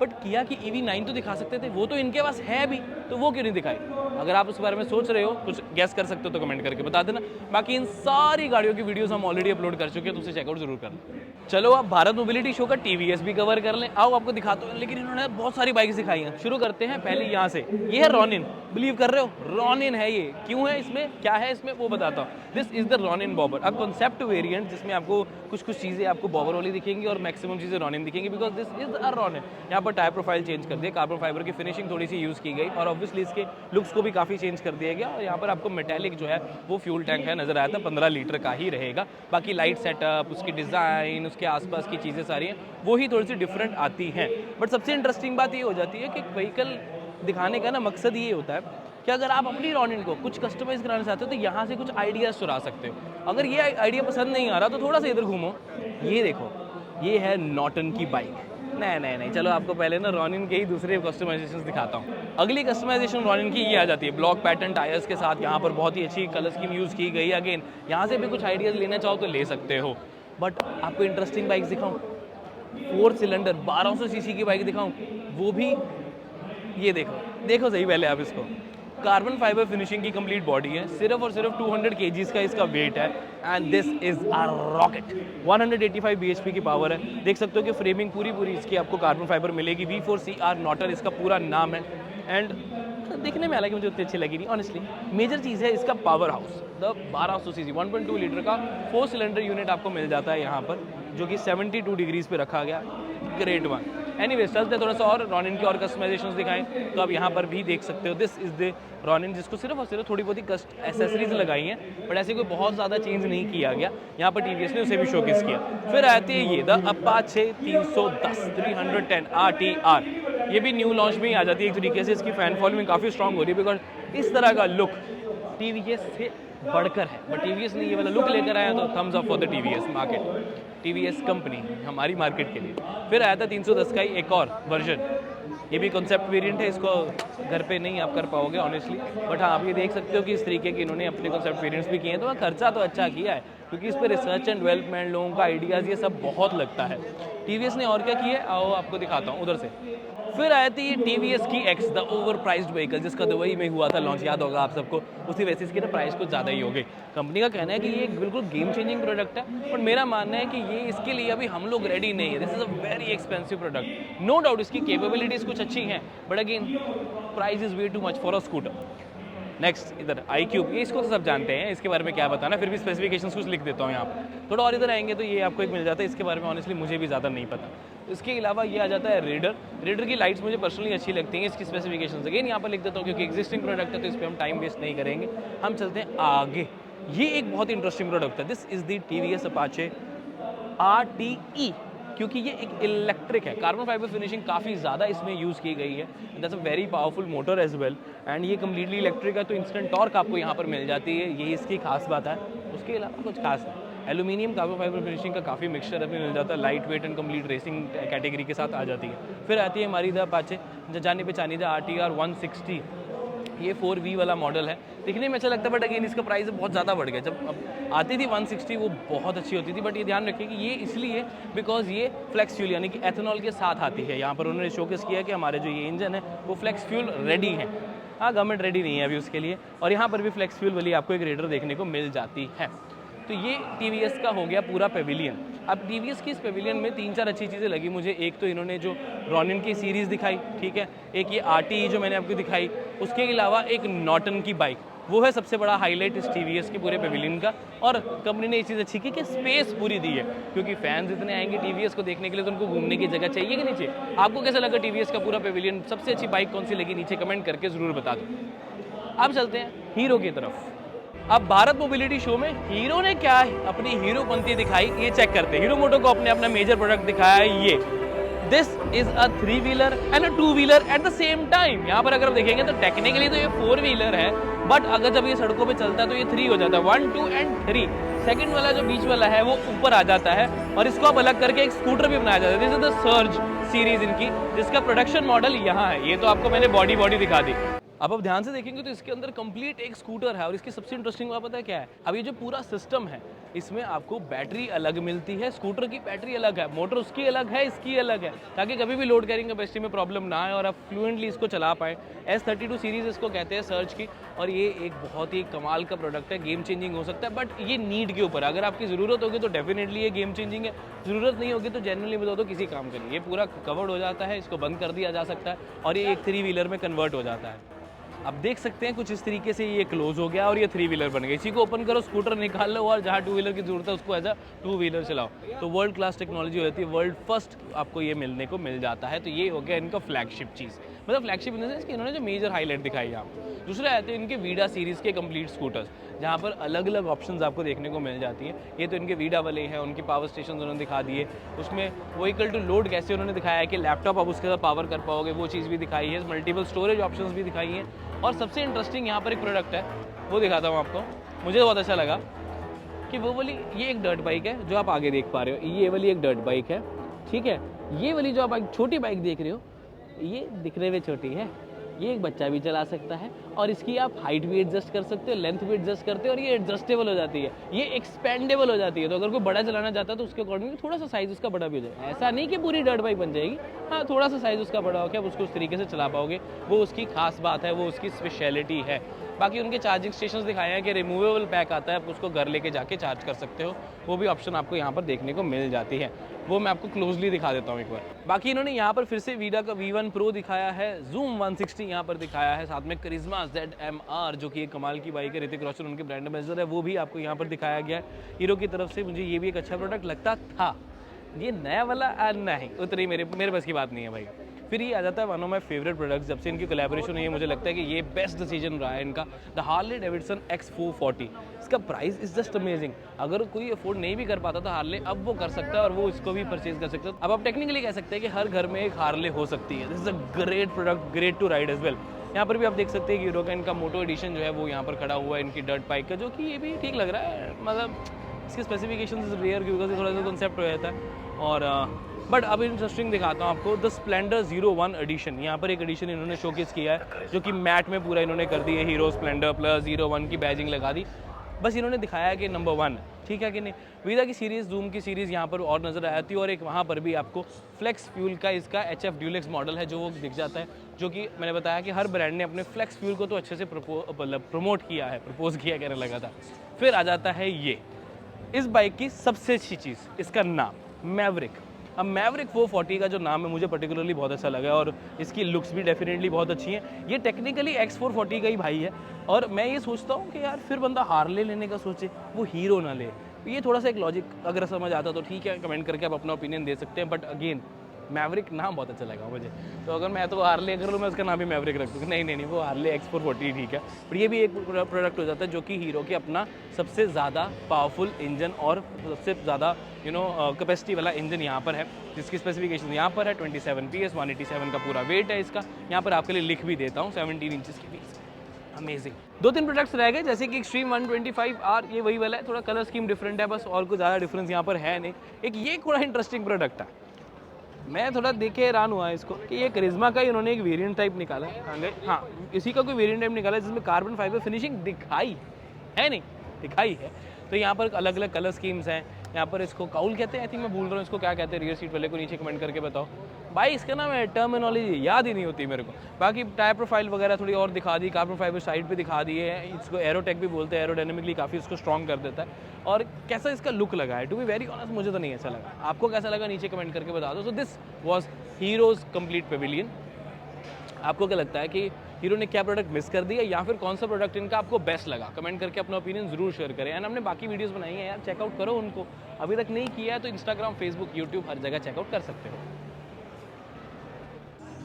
बट किया की EV9 तो दिखा सकते थे, वो तो इनके पास है भी, तो वो क्यों नहीं दिखाई? अगर आप उस बारे में सोच रहे हो, कुछ गैस कर सकते हो तो कमेंट करके बता देना। बाकी इन सारी गाड़ियों की वीडियोस हम ऑलरेडी अपलोड कर चुके हैं, तो उसे चेकआउट जरूर करना। चलो अब भारत मोबिलिटी शो का TVS भी कवर कर लें। आओ आपको दिखाता हूँ, लेकिन इन्होंने बहुत सारी बाइक्स दिखाई हैं। शुरू करते हैं पहले यहाँ से। ये है रॉनिन, बिलीव कर रहे हो? रॉनिन है ये, क्यों है इसमें, क्या है इसमें, वो बताता हूँ। This is the Ronin bobber, a concept variant, जिसमें आपको कुछ चीज़ें आपको बॉबर वाली दिखेंगी और मैक्सिमम चीज़ें रॉनिन दिखेंगी, because this is a Ronin. यहाँ पर टायर प्रोफाइल चेंज कर दिया, कार्बन फाइबर की फिनिशिंग थोड़ी सी यूज़ की गई और ऑब्वियसली इसके लुक्स को भी काफ़ी चेंज कर दिया गया। और यहाँ पर आपको मेटेलिक जो है वो फ्यूल टैंक है नज़र आया था, 15 लीटर का ही रहेगा। बाकी लाइट सेटअप, उसकी डिज़ाइन, उसके आसपास की चीज़ें सारी हैं वो ही थोड़ी सी डिफरेंट आती हैं। बट सबसे इंटरेस्टिंग बात ये हो जाती है कि व्हीकल दिखाने का ना मकसद ये होता है कि अगर आप अपनी रॉनिन को कुछ कस्टमाइज कराना चाहते हो तो यहाँ से कुछ आइडियाज़ चुरा सकते हो। अगर ये आइडिया पसंद नहीं आ रहा तो थोड़ा सा इधर घूमो, ये देखो, ये है नॉर्टन की बाइक। नहीं, चलो आपको पहले ना रॉनिन के ही दूसरे कस्टमाइजेशन दिखाता हूँ। अगली कस्टमाइजेशन रॉनिन की ये आ जाती है ब्लॉक पैटर्न टायर्स के साथ। यहाँ पर बहुत ही अच्छी कलर स्कीम यूज़ की गई। अगेन यहाँ से भी कुछ आइडियाज़ लेना चाहो तो ले सकते हो। बट आपको इंटरेस्टिंग बाइक दिखाऊँ, 4 सिलेंडर 1200 सीसी की बाइक दिखाऊँ, वो भी ये देखो सही पहले आप इसको। कार्बन फाइबर फिनिशिंग की कंप्लीट बॉडी है, सिर्फ और सिर्फ 200 kgs का इसका वेट है and this is a rocket. 185 bhp की पावर है। देख सकते हो कि फ्रेमिंग पूरी इसकी आपको कार्बन फाइबर मिलेगी। V4CR नॉटर इसका पूरा नाम है एंड देखने में हालांकि मुझे उतनी अच्छी लगी नहीं ऑनेस्टली। मेजर चीज़ है इसका power house, the 1200 CC 1.2 litre का 4 सिलेंडर यूनिट आपको मिल जाता है यहाँ पर, जो कि 72 डिग्रीज पे रखा गया, ग्रेट वन। एनीवेज चलते थोड़ा सा और रॉनिन की और कस्टमाइजेशंस दिखाएं तो आप यहाँ पर भी देख सकते हो। दिस इज द रॉनिन, जिसको सिर्फ और सिर्फ थोड़ी बहुत ही कस्ट एसेसरीज लगाई हैं, बट ऐसे कोई बहुत ज़्यादा चेंज नहीं किया गया। यहाँ पर TVS ने उसे भी शोकेस किया। फिर आती है ये द अपाचे 310 310 RTR। ये भी न्यू लॉन्च में ही आ जाती है एक तरीके से। इसकी फैन फॉलोइंग काफ़ी स्ट्रॉन्ग हो रही है बिकॉज इस तरह का लुक TVS से बढ़कर है। बट TVS ने ये वाला लुक लेकर आया तो thumbs up for the TVS market, TVS company हमारी मार्केट के लिए। फिर आया था 310 का ही एक और वर्जन, ये भी कॉन्सेप्ट वेरिएंट है। इसको घर पे नहीं आप कर पाओगे ऑनेस्टली, बट हाँ आप ये देख सकते हो कि इस तरीके के इन्होंने अपने कॉन्सेप्ट वेरिएंट्स भी किए हैं। तो खर्चा तो अच्छा किया है क्योंकि इस पर रिसर्च एंड डेवलपमेंट, लोगों का आइडियाज़, ये सब बहुत लगता है। TVS ने और क्या किया है आओ आपको दिखाता हूँ उधर से। फिर आई थी TVS की X, the over priced vehicle, जिसका दुबई में हुआ था लॉन्च, याद होगा आप सबको। उसी वजह से इसकी ना प्राइस कुछ ज़्यादा ही हो गई। कंपनी का कहना है कि ये बिल्कुल गेम चेंजिंग प्रोडक्ट है, बट मेरा मानना है कि ये इसके लिए अभी हम लोग रेडी नहीं है। This is a very expensive product. No doubt इसकी कैपेबिलिटीज़ कुछ अच्छी हैं, but again price is way too much for a scooter. Next इधर आई क्यूब, ये इसको तो सब जानते हैं, इसके बारे में क्या बताना, फिर भी स्पेसिफिकेशंस कुछ लिख देता हूँ यहाँ पर। थोड़ा और इधर आएंगे तो ये आपको एक मिल जाता है, इसके बारे में ऑनेस्टली मुझे भी ज़्यादा नहीं पता। इसके अलावा ये आ जाता है रेडर। रेडर की लाइट्स मुझे पर्सनली अच्छी लगती हैं, इसकी स्पेसिफिकेशंस अगेन यहाँ पर लिख देता हूँ क्योंकि एग्जिस्टिंग प्रोडक्ट है तो इस पर हम टाइम वेस्ट नहीं करेंगे, हम चलते हैं आगे। ये एक बहुत ही इंटरेस्टिंग प्रोडक्ट है, this is the TVS Apache RTE, क्योंकि ये एक इलेक्ट्रिक है। कार्बन फाइबर फिनिशिंग काफ़ी ज़्यादा इसमें यूज़ की गई है, that's a very powerful motor as well, and ये कम्प्लीटली इलेक्ट्रिक है तो इंस्टेंट टॉर्क आपको यहाँ पर मिल जाती है, यही इसकी खास बात है। उसके अलावा कुछ खास नहीं, एल्यूमिनियम कार्बन फाइबर फिनिशिंग का काफ़ी मिक्सचर अभी मिल जाता है, light weight and complete racing category के साथ आ जाती है। फिर आती है हमारी द अपाचे जानी पहचानी द RTR 160, ये 4V वाला मॉडल है, दिखने में अच्छा लगता है बट अगेन इसका प्राइस बहुत ज़्यादा बढ़ गया। जब अब आती थी 160 वो बहुत अच्छी होती थी, बट ये ध्यान रखिए कि ये इसलिए बिकॉज ये फ्लेक्स फ्यूल यानी कि एथेनॉल के साथ आती है। यहाँ पर उन्होंने शोकेस किया कि हमारे जो ये इंजन है वो फ्लेक्स फ्यूल रेडी है। हाँ, गवर्नमेंट रेडी नहीं है अभी उसके लिए, और यहाँ पर भी फ्लेक्स फ्यूल वाली आपको एक रेडर देखने को मिल जाती है। तो ये TVS का हो गया पूरा पेविलियन। अब TVS की इस पेविलियन में 3-4 अच्छी चीज़ें लगी मुझे। एक तो इन्होंने जो रॉनिन की सीरीज़ दिखाई, ठीक है, एक ये RTE जो मैंने आपको दिखाई, उसके अलावा एक नॉर्टन की बाइक, वो है सबसे बड़ा हाईलाइट इस TVS के पूरे पेविलियन का। और कंपनी ने ये चीज़ अच्छी की कि स्पेस पूरी दी है, क्योंकि फैंस इतने आएंगे TVS को देखने के लिए तो उनको घूमने की जगह चाहिए कि नहीं चाहिए। आपको कैसा लगा TVS का पूरा पेविलियन? सबसे अच्छी बाइक कौन सी लगी नीचे कमेंट करके ज़रूर बता दो। अब चलते हैं हीरो की तरफ। अब भारत मोबिलिटी शो में हीरो ने क्या अपनी हीरोपंती दिखाई, ये चेक करते हैं। हीरो मोटोकॉर्प ने अपना मेजर प्रोडक्ट दिखाया है ये, this is a 3 wheeler and a 2 wheeler at the same time. यहाँ पर अगर आप देखेंगे तो टेक्निकली तो ये 4 व्हीलर है, बट अगर जब ये सड़कों पे चलता है तो ये 3 हो जाता है, 1, 2 एंड 3। सेकंड वाला जो बीच वाला है वो ऊपर आ जाता है और इसको आप अलग करके एक स्कूटर भी बनाया जाता है। This is the surge series इनकी, जिसका प्रोडक्शन मॉडल यहाँ है। ये तो आपको मैंने बॉडी दिखा दी। अब आप ध्यान से देखेंगे तो इसके अंदर कंप्लीट एक स्कूटर है, और इसकी सबसे इंटरेस्टिंग बात पता है क्या है? अब ये जो पूरा सिस्टम है इसमें आपको बैटरी अलग मिलती है, स्कूटर की बैटरी अलग है, मोटर उसकी अलग है, इसकी अलग है, ताकि कभी भी लोड कैरिंग कैपेसिटी में प्रॉब्लम ना आए और आप फ्लुएंटली इसको चला पाएँ। S32 सीरीज इसको कहते हैं सर्ज की, और ये एक बहुत ही कमाल का प्रोडक्ट है, गेम चेंजिंग हो सकता है, बट ये नीड के ऊपर। अगर आपकी ज़रूरत होगी तो डेफिनेटली ये गेम चेंजिंग है, ज़रूरत नहीं होगी तो जनरली बता दो किसी काम के लिए। ये पूरा कवर्ड हो जाता है, इसको बंद कर दिया जा सकता है और ये एक 3 व्हीलर में कन्वर्ट हो जाता है। अब देख सकते हैं कुछ इस तरीके से ये क्लोज हो गया और ये 3 व्हीलर बन गया। इसी को ओपन करो, स्कूटर निकाल लो और जहाँ 2 व्हीलर की जरूरत है उसको एज अ 2 व्हीलर चलाओ। तो वर्ल्ड क्लास टेक्नोलॉजी होती है, वर्ल्ड फर्स्ट आपको ये मिलने को मिल जाता है। तो ये हो गया इनका फ्लैगशिप चीज़, मतलब फ्लैगशिप इन द सेंस कि इन्होंने जो मेजर हाईलाइट दिखाई यहाँ। दूसरा आते हैं इनके वीडा सीरीज़ के कंप्लीट स्कूटर्स, जहाँ पर अलग अलग ऑप्शंस आपको देखने को मिल जाती है। ये तो इनके वीडा वाले हैं, उनके पावर स्टेशन उन्होंने दिखा दिए, उसमें व्हीकल टू लोड कैसे उन्होंने दिखाया है कि लैपटॉप आप उसके साथ पावर कर पाओगे, वो चीज़ भी दिखाई है। मल्टीपल स्टोरेज ऑप्शंस भी दिखाई हैं। और सबसे इंटरेस्टिंग यहाँ पर एक प्रोडक्ट है, वो दिखाता हूँ आपको, मुझे बहुत अच्छा लगा कि वो वाली ये एक डर्ट बाइक है जो आप आगे देख पा रहे हो, ये वाली एक डर्ट बाइक है, ठीक है। ये वाली जो आप छोटी बाइक देख रहे हो, ये दिखने में छोटी है, ये एक बच्चा भी चला सकता है, और इसकी आप हाइट भी एडजस्ट कर सकते हो, लेंथ भी एडजस्ट करते हो, और ये एडजस्टेबल हो जाती है, ये एक्सपेंडेबल हो जाती है। तो अगर कोई बड़ा चलाना चाहता है तो उसके अकॉर्डिंग थोड़ा सा साइज़ उसका बड़ा भी हो जाए। ऐसा नहीं कि पूरी डर्ट बाइक बन जाएगी, हाँ थोड़ा सा साइज़ उसका बड़ा हो के आप उसको उस तरीके से चला पाओगे, वो उसकी खास बात है, वो उसकी स्पेशलिटी है। बाकी उनके चार्जिंग स्टेशन दिखाए हैं कि रिमूवेबल पैक आता है, आप उसको घर लेके जाके चार्ज कर सकते हो, वो भी ऑप्शन आपको यहाँ पर देखने को मिल जाती है। वो मैं आपको क्लोजली दिखा देता हूँ एक बार। बाकी इन्होंने यहाँ पर फिर से वीडा का V1 Pro दिखाया है, जूम 160 यहाँ पर दिखाया है, साथ में करिश्मा ZMR जो कि एक कमाल की बाइक है, ऋतिक रोशन उनके ब्रांड एम्बेसडर है, वो भी आपको यहाँ पर दिखाया गया है हीरो की तरफ से। मुझे ये भी एक अच्छा प्रोडक्ट लगता था, ये नया वाला नहीं उतनी मेरे बस की बात नहीं है भाई। फिर ये आ जाता है one of my favourite products, जब से इनकी कोलैबोरेशन हुई है मुझे लगता है कि ये बेस्ट डिसीजन रहा है इनका, द हार्ले डेविडसन X440। इसका प्राइस इज जस्ट अमेजिंग, अगर कोई अफोर्ड नहीं भी कर पाता था हार्ले, अब वो कर सकता है और वो इसको भी परचेज कर सकता है। अब आप टेक्निकली कह सकते हैं कि हर घर में एक हार्ले हो सकती है। This is a great product, great to ride as well. यहाँ पर भी आप देख सकते हैं कि हीरो का इनका मोटो एडिशन जो है वो यहाँ पर खड़ा हुआ है इनकी डर्ट बाइक का, जो कि ये भी ठीक लग रहा है, मतलब इसकी स्पेसिफिकेशन इज रेयर क्योंकि थोड़ा सा कंसेप्ट हो जाता है। और बट अब इंटरेस्टिंग दिखाता हूँ आपको, द स्प्लेंडर 01 एडिशन। यहाँ पर एक एडिशन इन्होंने शोकेस किया है जो कि मैट में पूरा इन्होंने कर दी है, हीरो स्प्लेंडर प्लस 01 की बैजिंग लगा दी। बस इन्होंने दिखाया कि नंबर 1, ठीक है कि नहीं। वीडा की सीरीज़, जूम की सीरीज़ यहाँ पर और नज़र आती है, और एक वहाँ पर भी आपको फ्लेक्स फ्यूल का इसका HF ड्यूलेक्स मॉडल है जो वो दिख जाता है, जो कि मैंने बताया कि हर ब्रांड ने अपने फ्लेक्स फ्यूल को तो अच्छे से प्रमोट किया है, प्रपोज किया कहने लगा था। फिर आ जाता है ये इस बाइक की सबसे अच्छी चीज़, इसका नाम मैवरिक। अब मैवरिक 440 का जो नाम है मुझे पर्टिकुलरली बहुत अच्छा लगा और इसकी लुक्स भी डेफिनेटली बहुत अच्छी हैं। ये टेक्निकली X440 का ही भाई है और मैं ये सोचता हूँ कि यार फिर बंदा हार्ले लेने का सोचे, वो हीरो ना ले। ये थोड़ा सा एक लॉजिक अगर समझ आता तो ठीक है, कमेंट करके आप अपना ओपिनियन दे सकते हैं, बट अगेन मैवरिक नाम बहुत अच्छा लगा मुझे, तो अगर मैं तो हार्ले अगर मैं उसका नाम भी मैवरिक रख दूँगा, नहीं, वो हार्ले X440 ठीक है। पर ये भी एक प्रोडक्ट हो जाता है जो कि हीरो के अपना सबसे ज़्यादा पावरफुल इंजन और सबसे ज़्यादा कैपेसिटी वाला इंजन यहाँ पर है, जिसकी स्पेसिफिकेशन यहाँ पर है 27 PS, 187 का पूरा वेट है इसका। यहाँ पर आपके लिए लिख भी देता हूँ 17 इंचज़ की व्हील्स। अमेजिंग। 2-3 प्रोडक्ट्स रह गए, जैसे कि एक्सट्रीम 125R, ये वही वाला है, थोड़ा कलर स्कीम डिफरेंट है बस, और कुछ ज़्यादा डिफरेंस यहाँ पर है नहीं। एक ये थोड़ा इंटरेस्टिंग प्रोडक्ट है, मैं थोड़ा देख के हैरान हुआ इसको कि ये करिश्मा का ही उन्होंने एक वेरिएंट टाइप निकाला है। हाँ, इसी का कोई वेरिएंट टाइप निकाला है जिसमें कार्बन फाइबर फिनिशिंग दिखाई है नहीं, दिखाई है। तो यहाँ पर अलग अलग कलर स्कीम्स हैं। यहाँ पर इसको काउल कहते हैं, आई थिंक मैं भूल रहा हूँ इसको क्या कहते हैं, रियर सीट वाले को नीचे कमेंट करके बताओ भाई, इसका ना मैं टर्मिनोलॉजी याद ही नहीं होती मेरे को। बाकी टायर प्रोफाइल वगैरह थोड़ी और दिखा दी, कार्बन फाइबर साइड पे दिखा दिए हैं, इसको एरोटेक भी बोलते हैं, एरोडायनेमिकली काफ़ी इसको स्ट्रॉन्ग कर देता है। और कैसा इसका लुक लगा है, टू बी वेरी ऑनेस्ट मुझे तो नहीं अच्छा लगा, आपको कैसा लगा नीचे कमेंट करके बता दो। So this was heroes complete Pavilion. आपको क्या लगता है कि हीरो ने क्या प्रोडक्ट मिस कर दिया, या फिर कौन सा प्रोडक्ट इनका आपको बेस्ट लगा? कमेंट करके अपना ओपिनियन जरूर शेयर करें। एंड हमने बाकी वीडियोस बनाई हैं यार, चेकआउट करो उनको, अभी तक नहीं किया है तो इंस्टाग्राम, फेसबुक, यूट्यूब हर जगह चेकआउट कर सकते हो।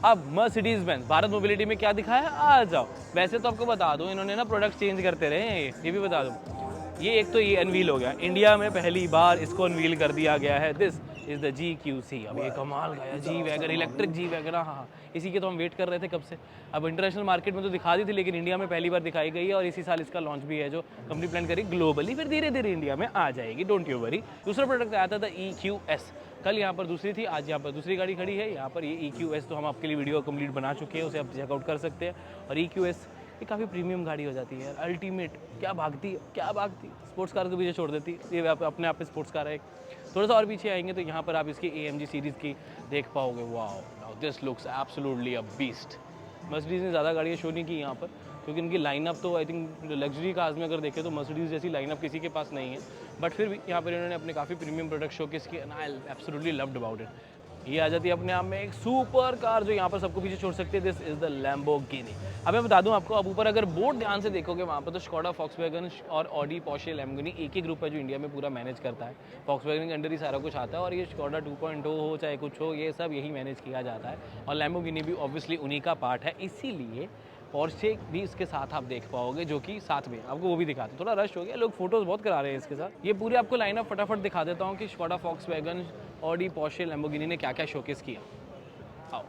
अब मर्सिडीज बेंज भारत मोबिलिटी में क्या दिखाया, आ जाओ। वैसे तो आपको बता दूं, इन्होंने ना प्रोडक्ट चेंज करते रहे हैं, ये भी बता दूं। ये एक तो ये अनवील हो गया, इंडिया में पहली बार इसको अनवील कर दिया गया है। This is the GQC। अब ये कमाल गया, G wagon, electric G wagon, हाँ, इसी के तो हम वेट कर रहे थे कब से। अब इंटरनेशनल मार्केट में तो दिखा दी थी, लेकिन इंडिया में पहली बार दिखाई गई है और इसी साल इसका लॉन्च भी है, जो कंपनी प्लान करी ग्लोबली, फिर धीरे धीरे इंडिया में आ जाएगी, डोंट यू वरी। दूसरा प्रोडक्ट आया था EQS, कल यहाँ पर दूसरी थी, आज यहाँ पर दूसरी गाड़ी खड़ी है। यहाँ पर ये EQS तो हम आपके लिए वीडियो कंप्लीट बना चुके हैं, उसे आप चेकआउट कर सकते हैं। और EQS ये काफ़ी प्रीमियम गाड़ी हो जाती है, अल्टीमेट, क्या भागती है, क्या भागती है, स्पोर्ट्स कार को पीछे छोड़ देती है, ये अपने आप में स्पोर्ट्स कार है एक। थोड़ा सा और पीछे आएंगे तो यहाँ पर आप इसकी AMG सीरीज़ की देख पाओगे। Wow, this looks absolutely a beast. Mercedes ने ज़्यादा गाड़ियाँ शो नहीं की यहाँ पर, क्योंकि इनकी लाइनअप तो आई थिंक लग्जरी कार्स में अगर देखें तो मर्सिडीज़ जैसी लाइनअप किसी के पास नहीं है, बट फिर भी यहाँ पर इन्होंने अपने काफ़ी प्रीमियम प्रोडक्ट शोकेस किए and I absolutely loved about it. ये आ जाती है अपने आप में एक सुपर कार जो यहाँ पर सबको पीछे छोड़ सकती है। This is the Lamborghini. अब मैं बता दूं आपको, अब ऊपर अगर बोर्ड ध्यान से देखोगे वहाँ पर तो स्कोडा, फॉक्सवैगन और ऑडी, पोर्शे, लैम्बोर्गिनी एक ही ग्रुप है जो इंडिया में पूरा मैनेज करता है। फॉक्सवैगन के अंडर ही सारा कुछ आता है और ये स्कोडा 2.0 हो चाहे कुछ हो, ये सब यही मैनेज किया जाता है। और लैम्बोर्गिनी भी ऑब्वियसली उन्हीं का पार्ट है, इसीलिए पोर्शे भी इसके साथ आप देख पाओगे, जो कि साथ में आपको वो भी दिखाते हैं। थोड़ा रश हो गया, लोग फोटोज़ बहुत करा रहे हैं इसके साथ। ये पूरे आपको लाइनअप फटाफट दिखा देता हूँ कि Skoda, Volkswagen, Audi, Porsche, Lamborghini ने क्या क्या शोकेस किया। आओ,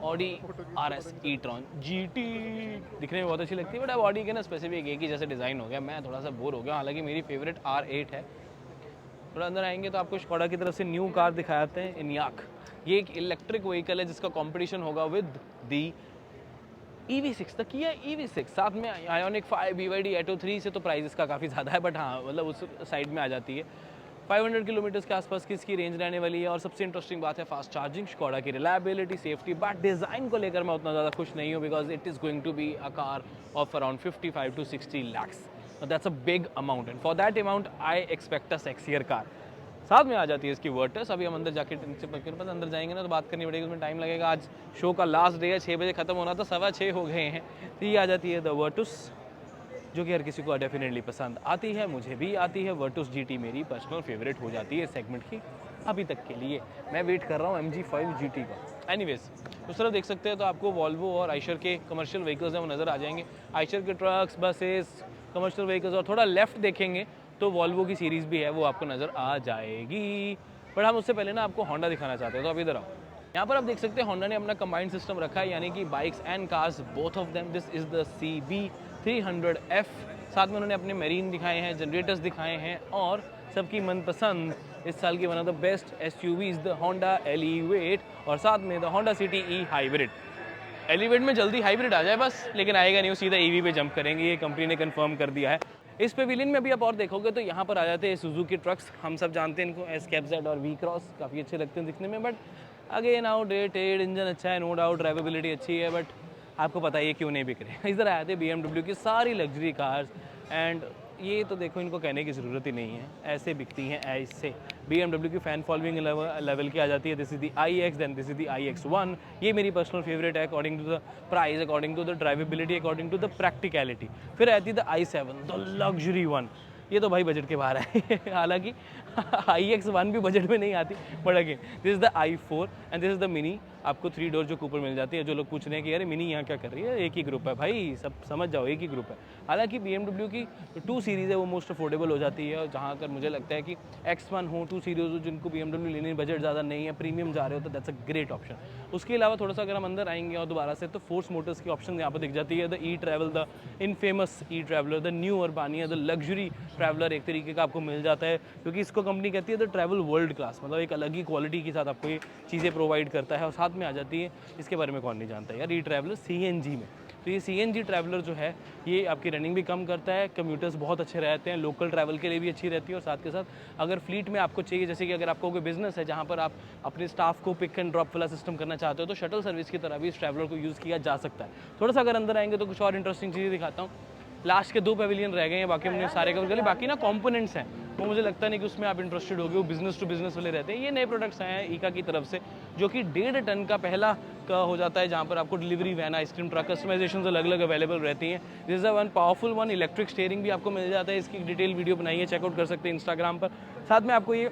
ऑडी RS e-tron GT दिखने में बहुत अच्छी लगती है, बट अब ऑडी के ना स्पेसिफिक एक ही जैसे डिज़ाइन हो गया, मैं थोड़ा सा बोर हो गया। हालांकि मेरी फेवरेट R8 है। थोड़ा अंदर आएंगे तो आपको स्कोडा की तरफ से न्यू कार दिखाते हैं, इनियाक। ये एक इलेक्ट्रिक व्हीकल है जिसका कॉम्पिटिशन होगा विद दी EV6, द किया EV6, साथ में आयोनिक 5 BYD Atto 3 से तो प्राइस इसका काफ़ी ज़्यादा है, बट हाँ मतलब उस साइड में आ जाती है। 500 किलोमीटर के आसपास की इसकी रेंज रहने वाली है। और सबसे इंटरेस्टिंग बात है फास्ट चार्जिंग, स्कोडा की रिलायबिलिटी, सेफ्टी। बट डिज़ाइन को लेकर मैं उतना ज़्यादा खुश नहीं हूँ, because it is going to be a car of around 55 to 60 lakhs। That's a big amount and for that amount I expect a sexier car. साथ में आ जाती है इसकी वर्टस। अभी हम अंदर जाके अंदर जाएंगे ना तो बात करनी पड़ेगी, उसमें टाइम लगेगा। आज शो का लास्ट डे है, 6 बजे खत्म होना था, 6:15 हो गए हैं। तो ये आ जाती है द वर्टस, जो कि हर किसी को डेफिनेटली पसंद आती है, मुझे भी आती है। वर्टस GT मेरी पर्सनल फेवरेट हो जाती है इस सेगमेंट की अभी तक के लिए। मैं वेट कर रहा हूँ MG5 GT का। एनीवेज, उस तरफ देख सकते हैं तो आपको वॉल्वो और आइशर के कमर्शियल व्हीकल्स हैं वो नज़र आ जाएंगे। आइशर के ट्रक्स, बसेस, कमर्शियल व्हीकल्स, और थोड़ा लेफ्ट देखेंगे तो वॉल्वो की सीरीज़ भी है, वो आपको नज़र आ जाएगी। बट हम उससे पहले ना आपको होंडा दिखाना चाहते हैं, तो अब इधर आओ। यहाँ पर आप देख सकते हैं होंडा ने अपना कंबाइंड सिस्टम रखा है, यानी कि bikes and cars both of them. This is the CB300F। साथ में उन्होंने अपने मेरीन दिखाए हैं, जनरेटर्स दिखाए हैं, और सबकी मनपसंद इस साल की one of the best SUVs the Honda elevate, और साथ में the Honda city E hybrid. Elevate में जल्दी हाइब्रिड आ जाए बस, लेकिन आएगा नहीं, वो सीधा EV पे जंप करेंगे, ये कंपनी ने कंफर्म कर दिया है। इस पेविलियन में अभी आप और देखोगे तो यहाँ पर आ जाते हैं सुजुकी ट्रक्स। हम सब जानते हैं इनको, SKZ और V-Cross, काफ़ी अच्छे लगते हैं दिखने में, बट अगेन आउटडेटेड। इंजन अच्छा है, नो डाउट, ड्राइवेबिलिटी अच्छी है, बट आपको पता है ये क्यों नहीं बिक रहे। इधर आए थे BMW की सारी लग्जरी कार्स, एंड ये तो देखो इनको कहने की ज़रूरत ही नहीं है, ऐसे बिकती हैं ऐसे। BMW की फ़ैन फॉलोइंग लेवल की आ जाती है। This is the iX, then this is the iX1। ये मेरी पर्सनल फेवरेट है according to the price, according to the drivability, according to the practicality. फिर आती है the i7, the luxury one. ये तो भाई बजट के बाहर है हालांकि iX1 भी बजट में नहीं आती, but again this is the i4 and this is the mini. आपको 3 डोर जो कूपर मिल जाती है। जो लोग पूछ रहे हैं कि यार मिनी यहाँ क्या कर रही है, एक ही ग्रुप है भाई, सब समझ जाओ एक ही ग्रुप है। हालांकि BMW की 2 सीरीज़ है वो मोस्ट अफोर्डेबल हो जाती है, और जहाँ कर मुझे लगता है कि X1 हो, 2 सीरीज़ हो, जिनको BMW लेने बजट ज़्यादा नहीं है, प्रीमियम जा रहे हो, तो दैट्स अ ग्रेट ऑप्शन। उसके अलावा थोड़ा सा अगर हम अंदर आएंगे और दोबारा से, तो फोर्स मोटर्स की ऑप्शन यहाँ पर दिख जाती है। The E travel, the infamous E traveller, the new Urbania, the luxury traveller एक तरीके का आपको मिल जाता है, क्योंकि इसको कंपनी कहती है द ट्रैवल वर्ल्ड क्लास, मतलब एक अलग ही क्वालिटी के साथ आपको ये चीज़ें प्रोवाइड करता है। और साथ में आ जाती है, इसके बारे में कौन नहीं जानता यार, ई ट्रैवलर CNG में। तो ये CNG ट्रैवलर जो है, ये आपकी रनिंग भी कम करता है, कम्यूटर्स बहुत अच्छे रहते हैं, लोकल ट्रैवल के लिए भी अच्छी रहती है। और साथ के साथ अगर फ्लीट में आपको चाहिए, जैसे कि अगर आपको कोई बिजनेस है जहाँ पर आप अपने स्टाफ को पिक एंड ड्रॉप वाला सिस्टम करना चाहते हो, तो शटल सर्विस की तरह भी इस ट्रैवलर को यूज़ किया जा सकता है। थोड़ा सा अगर अंदर आएंगे तो कुछ और इंटरेस्टिंग चीज़ें दिखाता हूँ। लास्ट के 2 पेविलियन रह गए हैं, बाकी हमने सारे कवर कर लिए। बाकी ना कंपोनेंट्स हैं, वो मुझे लगता नहीं कि उसमें आप इंटरेस्टेड होगे, वो बिजनेस टू बिजनेस वाले रहते हैं। ये नए प्रोडक्ट्स हैं ईका की तरफ से, जो कि 1.5 टन का पहला का हो जाता है, जहाँ पर आपको delivery van, ice cream truck, customisation अलग अलग अवेलेबल रहती हैं। This is one powerful one. Electric steering भी आपको मिल जाता है, इसकी डिटेल वीडियो बनाई है, चेकआउट कर सकते हैं इंस्टाग्राम पर। साथ में आपको ये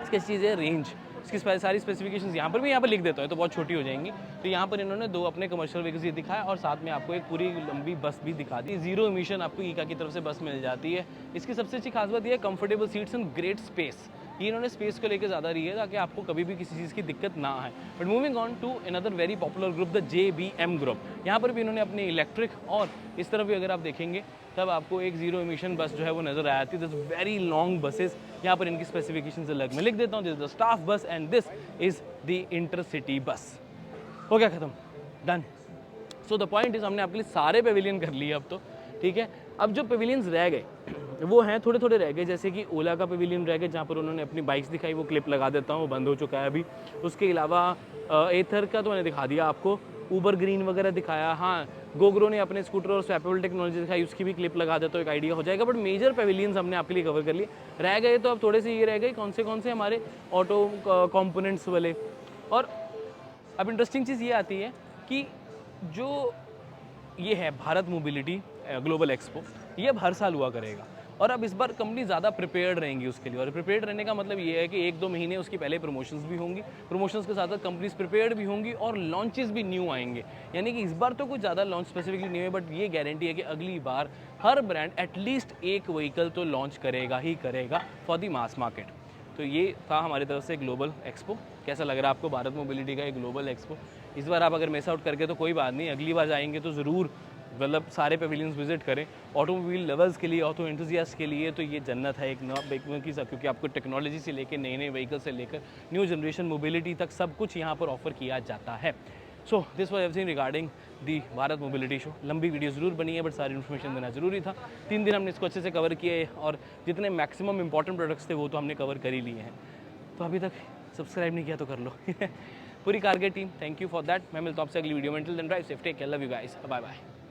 इसकी चीज़ है रेंज, इसकी सारी स्पेसिफिकेशंस यहाँ पर लिख देता है, तो बहुत छोटी हो जाएंगी। तो यहाँ पर इन्होंने 2 अपने कमर्शियल व्हीकल्स ये दिखाया, और साथ में आपको एक पूरी लंबी बस भी दिखा दी। 0 एमिशन आपको ईका की तरफ से बस मिल जाती है। इसकी सबसे अच्छी खास बात यह है comfortable seats and great space. ये इन्होंने स्पेस को लेकर ज़्यादा रही है, ताकि आपको कभी भी किसी चीज़ की दिक्कत ना आए। But moving on to another very popular group, the JBM group. यहाँ पर भी इन्होंने अपने इलेक्ट्रिक, और इस तरफ भी अगर आप देखेंगे तब आपको एक 0 एमिशन बस जो है वो नज़र आ जाती है। दिस वेरी लॉन्ग बसेस, यहाँ पर इनकी स्पेसिफिकेशंस अलग मैं लिख देता हूँ। दिस द स्टाफ बस and this is the intercity बस। हो गया ख़त्म, done. So the point is, हमने आपके लिए सारे पेविलियन कर लिए अब तो, ठीक है। अब जो पेविलियंस रह गए वो हैं थोड़े थोड़े रह गए, जैसे कि ओला का पेविलियन रह गया, जहाँ पर उन्होंने अपनी बाइक्स दिखाई, वो क्लिप लगा देता हूँ, वो बंद हो चुका है अभी। उसके अलावा एथर का तो मैंने दिखा दिया आपको, ऊबर ग्रीन वगैरह दिखाया। हाँ, गोग्रो ने अपने स्कूटर और स्वैपेबल टेक्नोलॉजी दिखाई, उसकी भी क्लिप लगा देता, तो एक आइडिया हो जाएगा। बट मेजर पेविलियंस हमने आपके लिए कवर कर लिए। रह गए तो अब थोड़े से ये रह गए, कौन से हमारे ऑटो कॉम्पोनेंट्स वाले। और अब इंटरेस्टिंग चीज़ ये आती है कि जो ये है भारत मोबिलिटी ग्लोबल एक्सपो, ये अब हर साल हुआ करेगा, और अब इस बार कंपनी ज़्यादा प्रिपेयर्ड रहेंगी उसके लिए। और प्रिपेयर्ड रहने का मतलब ये है कि 1-2 महीने उसकी पहले प्रमोशंस भी होंगी, प्रमोशंस के साथ साथ कंपनीज प्रिपेयर्ड भी होंगी, और लॉन्चेस भी न्यू आएंगे। यानी कि इस बार तो कुछ ज़्यादा लॉन्च स्पेसिफिकली नहीं है, बट ये गारंटी है कि अगली बार हर ब्रांड एटलीस्ट एक व्हीकल तो लॉन्च करेगा ही करेगा फॉर दी मास मार्केट। तो ये था हमारी तरफ से ग्लोबल एक्सपो। कैसा लग रहा है आपको भारत मोबिलिटी का एक ग्लोबल एक्सपो? इस बार आप अगर मिस आउट करके तो कोई बात नहीं, अगली बार जाएंगे तो ज़रूर मतलब सारे पेविलियंस विजिट करें। ऑटोमोबाइल लवर्स के लिए, ऑटो एंथुजियास्ट के लिए तो ये जन्नत है एक नया की सब, क्योंकि आपको टेक्नोलॉजी से लेकर नए नए व्हीकल से लेकर न्यू जनरेशन मोबिलिटी तक सब कुछ यहाँ पर ऑफर किया जाता है। So this was everything regarding the Bharat mobility show. लंबी वीडियो ज़रूर बनी है, बट सारी इन्फॉर्मेशन देना ज़रूरी था। 3 दिन हमने इसको अच्छे से कवर किए, और जितने मैक्सिमम इंपॉर्टेंट प्रोडक्ट्स थे वो तो हमने कवर कर ही लिए हैं। तो अभी तक सब्सक्राइब नहीं किया तो कर लो पूरी CarGe team, thank you for that. मैं मिलता हूँ आपसे अगली वीडियो में। Till then drive safe, take care, love you guys, bye bye.